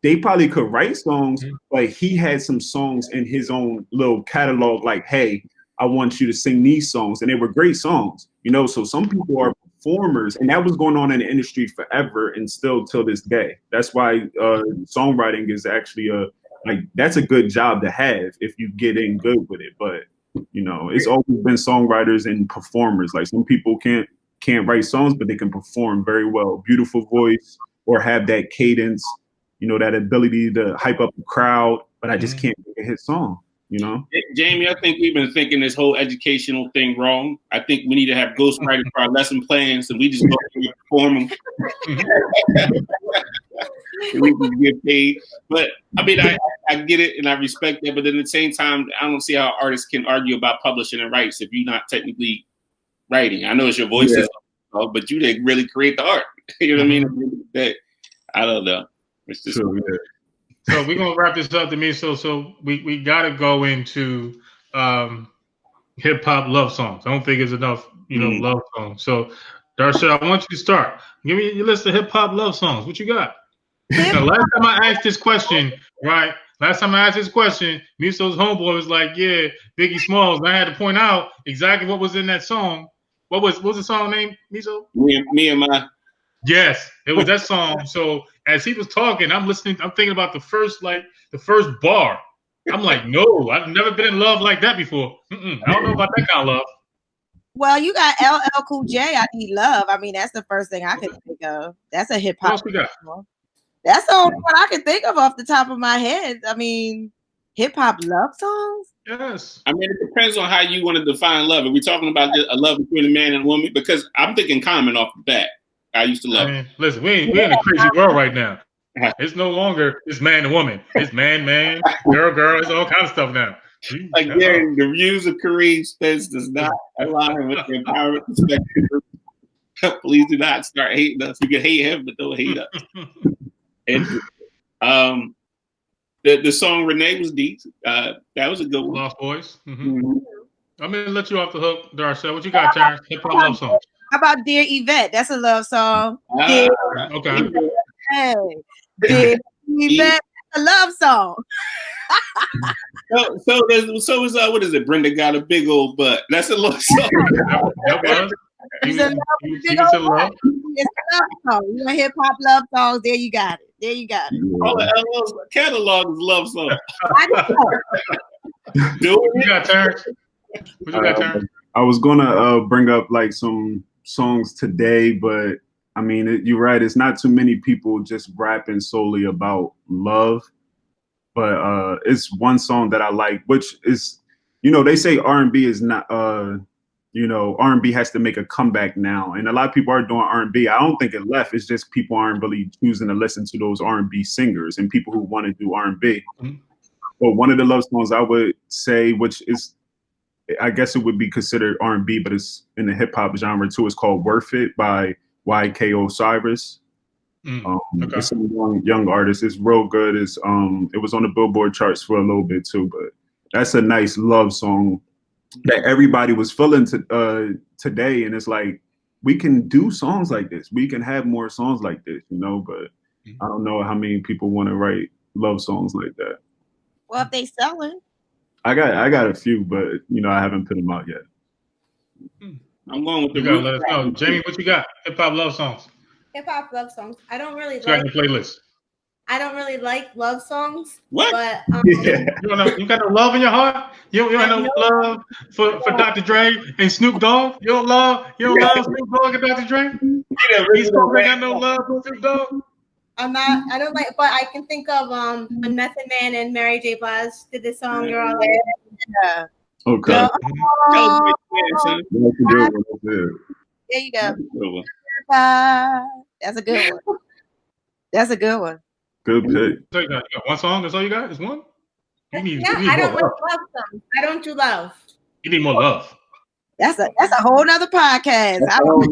Speaker 5: They probably could write songs, but he had some songs in his own little catalog, like, hey, I want you to sing these songs. And they were great songs, so some people are performers, and that was going on in the industry forever and still till this day. That's why songwriting is actually that's a good job to have if you get in good with it. But, it's always been songwriters and performers. Like, some people can't write songs, but they can perform very well. Beautiful voice, or have that cadence, that ability to hype up the crowd, but I just can't make a hit song,
Speaker 2: Jamie, I think we've been thinking this whole educational thing wrong. I think we need to have ghostwriters for our lesson plans, and we just go and perform them. We can get paid. But I mean, I get it and I respect that, but at the same time, I don't see how artists can argue about publishing and rights if you're not technically writing. I know it's your voice, but you didn't really create the art. You know what I mean? That I don't know. It's just
Speaker 3: so we're gonna wrap this up to me. So we gotta go into hip hop love songs. I don't think it's enough, love songs. So Darshad, I want you to start. Give me your list of hip hop love songs. What you got? Now, last time I asked this question, Miso's homeboy was like, yeah, Biggie Smalls. And I had to point out exactly what was in that song. What was the song name, Miso?
Speaker 2: Me and my.
Speaker 3: Yes, it was that song. So as he was talking, I'm listening. I'm thinking about the first bar. I'm like, no, I've never been in love like that before. I don't know about that kind of love.
Speaker 6: Well, you got LL Cool J. I Need Love. I mean, that's the first thing I could think of. That's a hip hop. That's the only one I can think of off the top of my head. I mean, hip hop love songs.
Speaker 3: Yes.
Speaker 2: I mean, it depends on how you want to define love. Are we talking about a love between a man and a woman? Because I'm thinking Common off the bat. I used to love.
Speaker 3: Listen, we're in a crazy world right now. It's no longer it's man and woman. It's man, girl. It's all kinds of stuff now.
Speaker 2: Again, the views of Kareem Spence does not align with the empowerment perspective. Please do not start hating us. You can hate him, but don't hate us. And the song Renee was deep. That was a good one.
Speaker 3: Lost Boys. I'm gonna let you off the hook, Darshad. What you got, Terrence? Hip hop love songs.
Speaker 6: How about Dear Yvette? That's a love song.
Speaker 3: Okay.
Speaker 6: Hey, Dear Yvette, a love song.
Speaker 2: So is what is it? Brenda got a big old butt. That's a love song.
Speaker 3: That was.
Speaker 6: It's a love song. You know, hip hop love songs. There you got it.
Speaker 2: All the LL's catalog is love songs.
Speaker 3: What you got, Terrence?
Speaker 5: I was gonna bring up like some songs today, but I mean, you're right. It's not too many people just rapping solely about love, but it's one song that I like, which is, they say R&B is not, R&B has to make a comeback now, and a lot of people are doing R&B. I don't think it left. It's just people aren't really choosing to listen to those R&B singers and people who want to do R&B. But one of the love songs I would say, which is, I guess it would be considered R&B, but it's in the hip hop genre too. It's called "Worth It" by YK Osiris. It's a young artist. It's real good. It was on the Billboard charts for a little bit too, but that's a nice love song that everybody was feeling today. And it's like, we can do songs like this. We can have more songs like this, you know, but I don't know how many people want to write love songs like that.
Speaker 6: Well, if they selling.
Speaker 5: I got a few, but you know, I haven't put them out yet.
Speaker 2: I'm going with the.
Speaker 3: You gotta let us know, Jamie. What you got? Hip hop love songs.
Speaker 4: Hip hop love songs. I don't really
Speaker 3: Got
Speaker 4: like.
Speaker 3: your playlist.
Speaker 4: I don't really like love songs.
Speaker 2: What?
Speaker 4: But
Speaker 5: Yeah.
Speaker 3: You got no love in your heart. You don't have no love for Dr. Dre and Snoop Dogg. You don't love Snoop Dogg and Dr. Dre. He's got no love for Snoop Dogg.
Speaker 4: I'm not. I don't like. But I can think of when Method Man and Mary J. Blige did this song. You're all like.
Speaker 6: Yeah.
Speaker 5: Okay.
Speaker 6: No.
Speaker 2: Son.
Speaker 5: That's a good one. That's it.
Speaker 6: There you go.
Speaker 2: Good one.
Speaker 6: That's a good one. That's a good one.
Speaker 5: Good pick.
Speaker 3: So you got one song? That's all you got? Is one? You need
Speaker 4: I don't
Speaker 3: more
Speaker 4: like
Speaker 3: love.
Speaker 4: love songs. I don't do love.
Speaker 3: You need more love.
Speaker 6: That's a whole nother podcast. I don't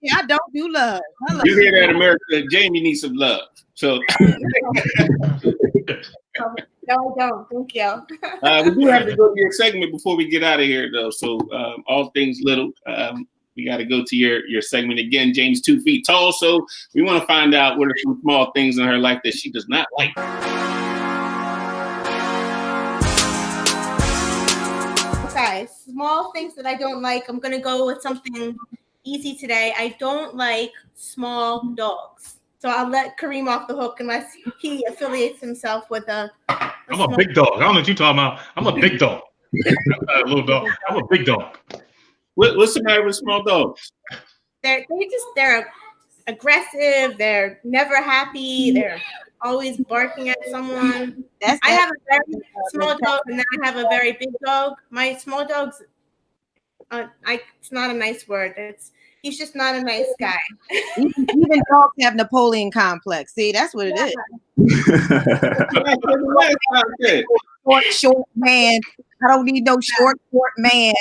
Speaker 6: I don't do love.
Speaker 2: You hear that, America? Jamie needs some love. So
Speaker 4: No, I don't. Thank you.
Speaker 2: we do have to go to your segment before we get out of here, though. So all things little, we got to go to your segment again. James 2 feet tall, so we want to find out what are some small things in her life that she does not like.
Speaker 4: Okay, small things that I don't like. I'm gonna go with something easy today. I don't like small dogs. So I'll let Kareem off the hook unless he affiliates himself with a
Speaker 3: I'm a big dog. I don't know what you're talking about. I'm a big dog. I'm not a little dog. I'm a big dog.
Speaker 2: What's the matter with small dogs?
Speaker 4: They're aggressive. They're never happy. They're always barking at someone. I have a very small dog, and then I have a very big dog. My small dog's, it's not a nice word. He's just not a nice guy.
Speaker 6: Even dogs have Napoleon complex. See, that's what it is. Short man. I don't need no short man.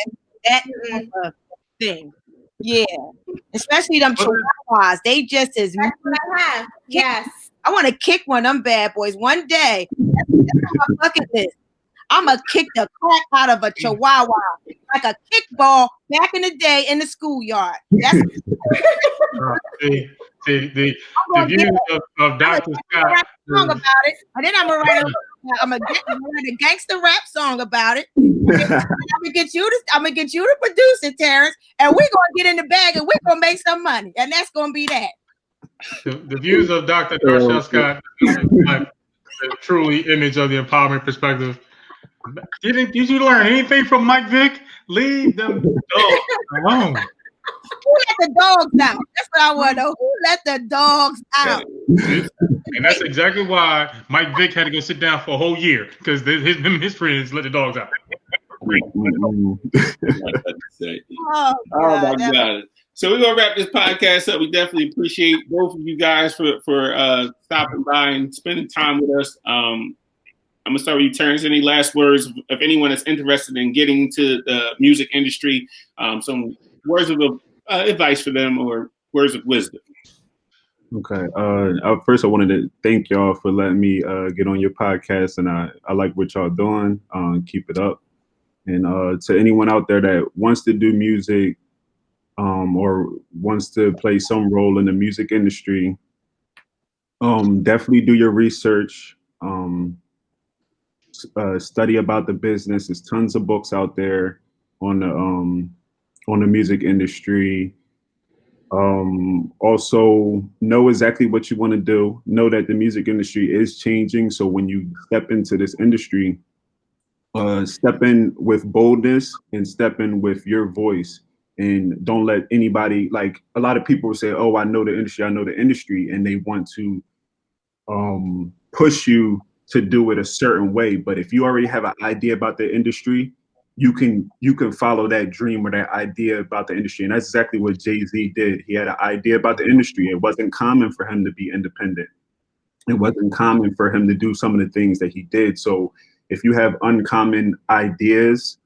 Speaker 6: That thing. Yeah. Especially them chihuahuas. They just as.
Speaker 4: That's what I have. Yes.
Speaker 6: I want to kick one of them bad boys one day. That's on my bucket list. I'm going to kick the crap out of a chihuahua like a kickball back in the day in the schoolyard. That's
Speaker 3: the views of Dr. Scott.
Speaker 6: Song about it. And then I'm going to write a gangster rap song about it. I'm gonna get you to produce it, Terrence, and we're gonna get in the bag and we're gonna make some money, and that's gonna be that.
Speaker 3: The views of Dr. Darshell Scott, like the truly image of the empowerment perspective. Did you learn anything from Mike Vick? Leave them dogs alone.
Speaker 6: Who let the dogs out? That's what I want to know. Who let the dogs out?
Speaker 3: And that's exactly why Mike Vick had to go sit down for a whole year, because his friends let the dogs out.
Speaker 6: Oh
Speaker 2: my God. So we're gonna wrap this podcast up. We definitely appreciate both of you guys for stopping by and spending time with us. I'm gonna start with you, Terrence. Any last words if anyone is interested in getting into the music industry? Some words of advice for them or words of wisdom.
Speaker 5: Okay. First, I wanted to thank y'all for letting me get on your podcast, and I like what y'all doing. Keep it up. And to anyone out there that wants to do music or wants to play some role in the music industry, definitely do your research. Study about the business. There's tons of books out there on the music industry. Also know exactly what you want to do. Know that the music industry is changing. So when you step into this industry, step in with boldness and step in with your voice, and don't let anybody, like a lot of people say, oh, I know the industry, and they want to push you to do it a certain way. But if you already have an idea about the industry, you can follow that dream or that idea about the industry. And that's exactly what Jay-Z did. He had an idea about the industry. It wasn't common for him to be independent. It wasn't common for him to do some of the things that he did. So if you have uncommon ideas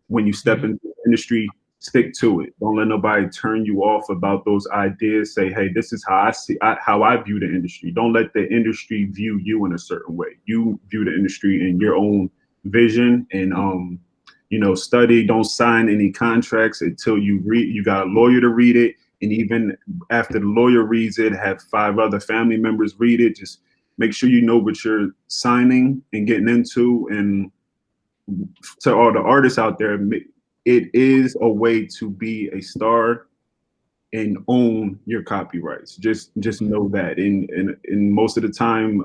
Speaker 5: when you step into the industry, stick to it. Don't let nobody turn you off about those ideas. Say, hey, this is how how I view the industry. Don't let the industry view you in a certain way. You view the industry in your own vision and study. Don't sign any contracts until you read. You got a lawyer to read it, and even after the lawyer reads it, have 5 other family members read it. Just make sure you know what you're signing and getting into. And to all the artists out there, it is a way to be a star and own your copyrights. Just know that. And most of the time,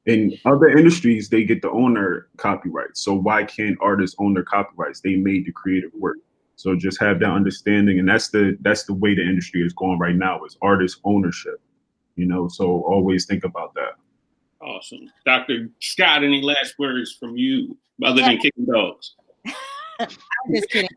Speaker 5: in other industries, they get to own their copyrights. So why can't artists own their copyrights? They made the creative work. So just have that understanding, and that's the way the industry is going right now, is artist ownership. So always think about that.
Speaker 2: Awesome. Dr. Scott, any last words from you other than kicking dogs?
Speaker 6: I'm just kidding.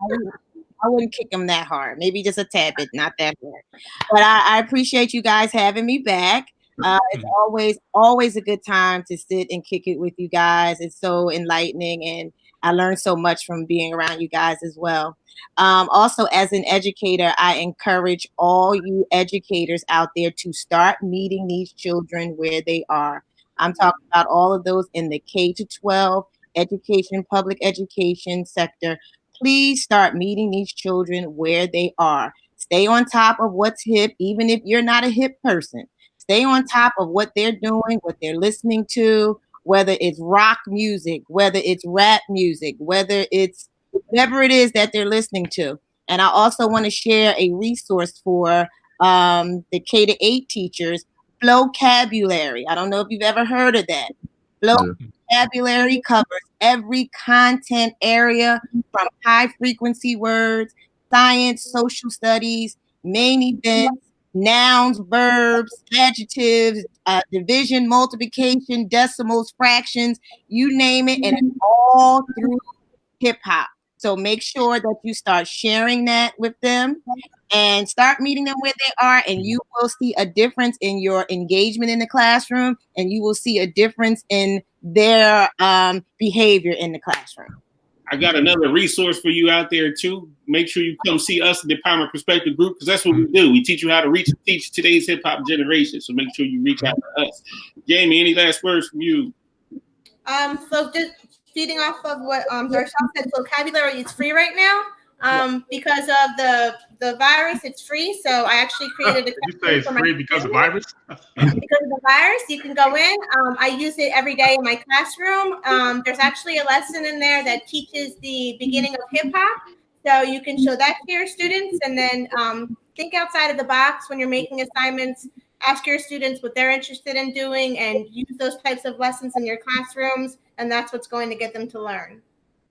Speaker 6: I wouldn't kick them that hard. Maybe just a tad bit, not that hard. But I appreciate you guys having me back. It's always a good time to sit and kick it with you guys. It's so enlightening, and I learned so much from being around you guys as well. Also, as an educator, I encourage all you educators out there to start meeting these children where they are. I'm talking about all of those in the K-12 education, public education sector. Please start meeting these children where they are. Stay on top of what's hip, even if you're not a hip person. Stay on top of what they're doing, what they're listening to, whether it's rock music, whether it's rap music, whether it's whatever it is that they're listening to. And I also want to share a resource for the K-8 teachers, Flowcabulary. I don't know if you've ever heard of that. Flowcabulary covers every content area from high frequency words, science, social studies, main events, nouns, verbs, adjectives, division, multiplication, decimals, fractions, you name it, and it's all through hip hop. So make sure that you start sharing that with them and start meeting them where they are, and you will see a difference in your engagement in the classroom, and you will see a difference in their behavior in the classroom.
Speaker 2: I got another resource for you out there too. Make sure you come see us at the Empowerment Perspective Group, because that's what we do. We teach you how to teach today's hip hop generation. So make sure you reach out to us. Jamie, any last words from you?
Speaker 4: So just feeding off of what Darshal said, vocabulary is free right now. Because of the virus, it's free. So I actually created a.
Speaker 3: Did you say it's free because of virus?
Speaker 4: Because of the virus, you can go in. I use it every day in my classroom. There's actually a lesson in there that teaches the beginning of hip hop. So you can show that to your students, and then think outside of the box when you're making assignments. Ask your students what they're interested in doing, and use those types of lessons in your classrooms. And that's what's going to get them to learn.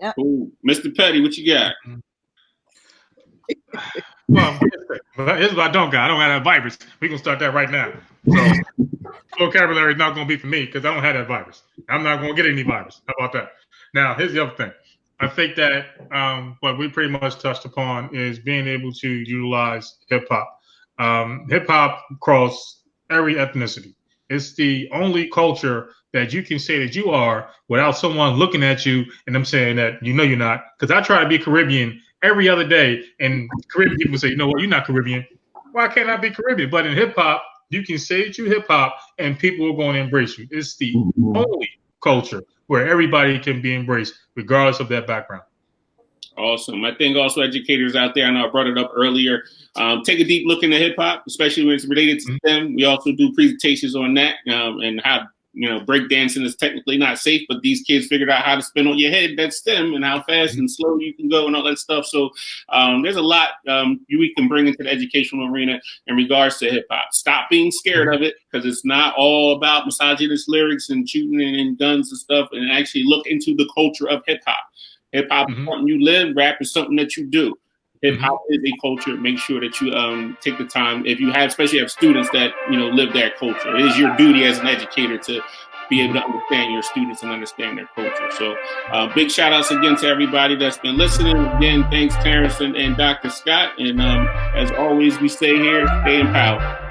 Speaker 6: Yep.
Speaker 2: Cool. Mr. Petty, what you got?
Speaker 3: Well, here's what I don't got. I don't have that virus. We can start that right now. So vocabulary is not going to be for me because I don't have that virus. I'm not going to get any virus. How about that? Now, here's the other thing. I think that what we pretty much touched upon is being able to utilize hip hop. Hip hop across every ethnicity. It's the only culture that you can say that you are without someone looking at you and them saying that you're not. Because I try to be Caribbean every other day, and Caribbean people say, you know what, you're not Caribbean. Why can't I be Caribbean? But in hip hop, you can say that you hip hop, and people are going to embrace you. It's the only culture where everybody can be embraced, regardless of their background.
Speaker 2: Awesome. I think also educators out there, I know I brought it up earlier, take a deep look into hip hop, especially when it's related to STEM. We also do presentations on that and how, breakdancing is technically not safe, but these kids figured out how to spin on your head, that's STEM, and how fast and slow you can go and all that stuff. So there's a lot we can bring into the educational arena in regards to hip hop. Stop being scared of it, because it's not all about misogynist lyrics and shooting and guns and stuff, and actually look into the culture of hip hop. Hip hop is something you live. Rap is something that you do. Hip hop is a culture. Make sure that you take the time. If you have, especially have students that live that culture, it is your duty as an educator to be able to understand your students and understand their culture. So, big shout outs again to everybody that's been listening. Again, thanks Terrence and Dr. Scott. And as always, we stay here, stay empowered.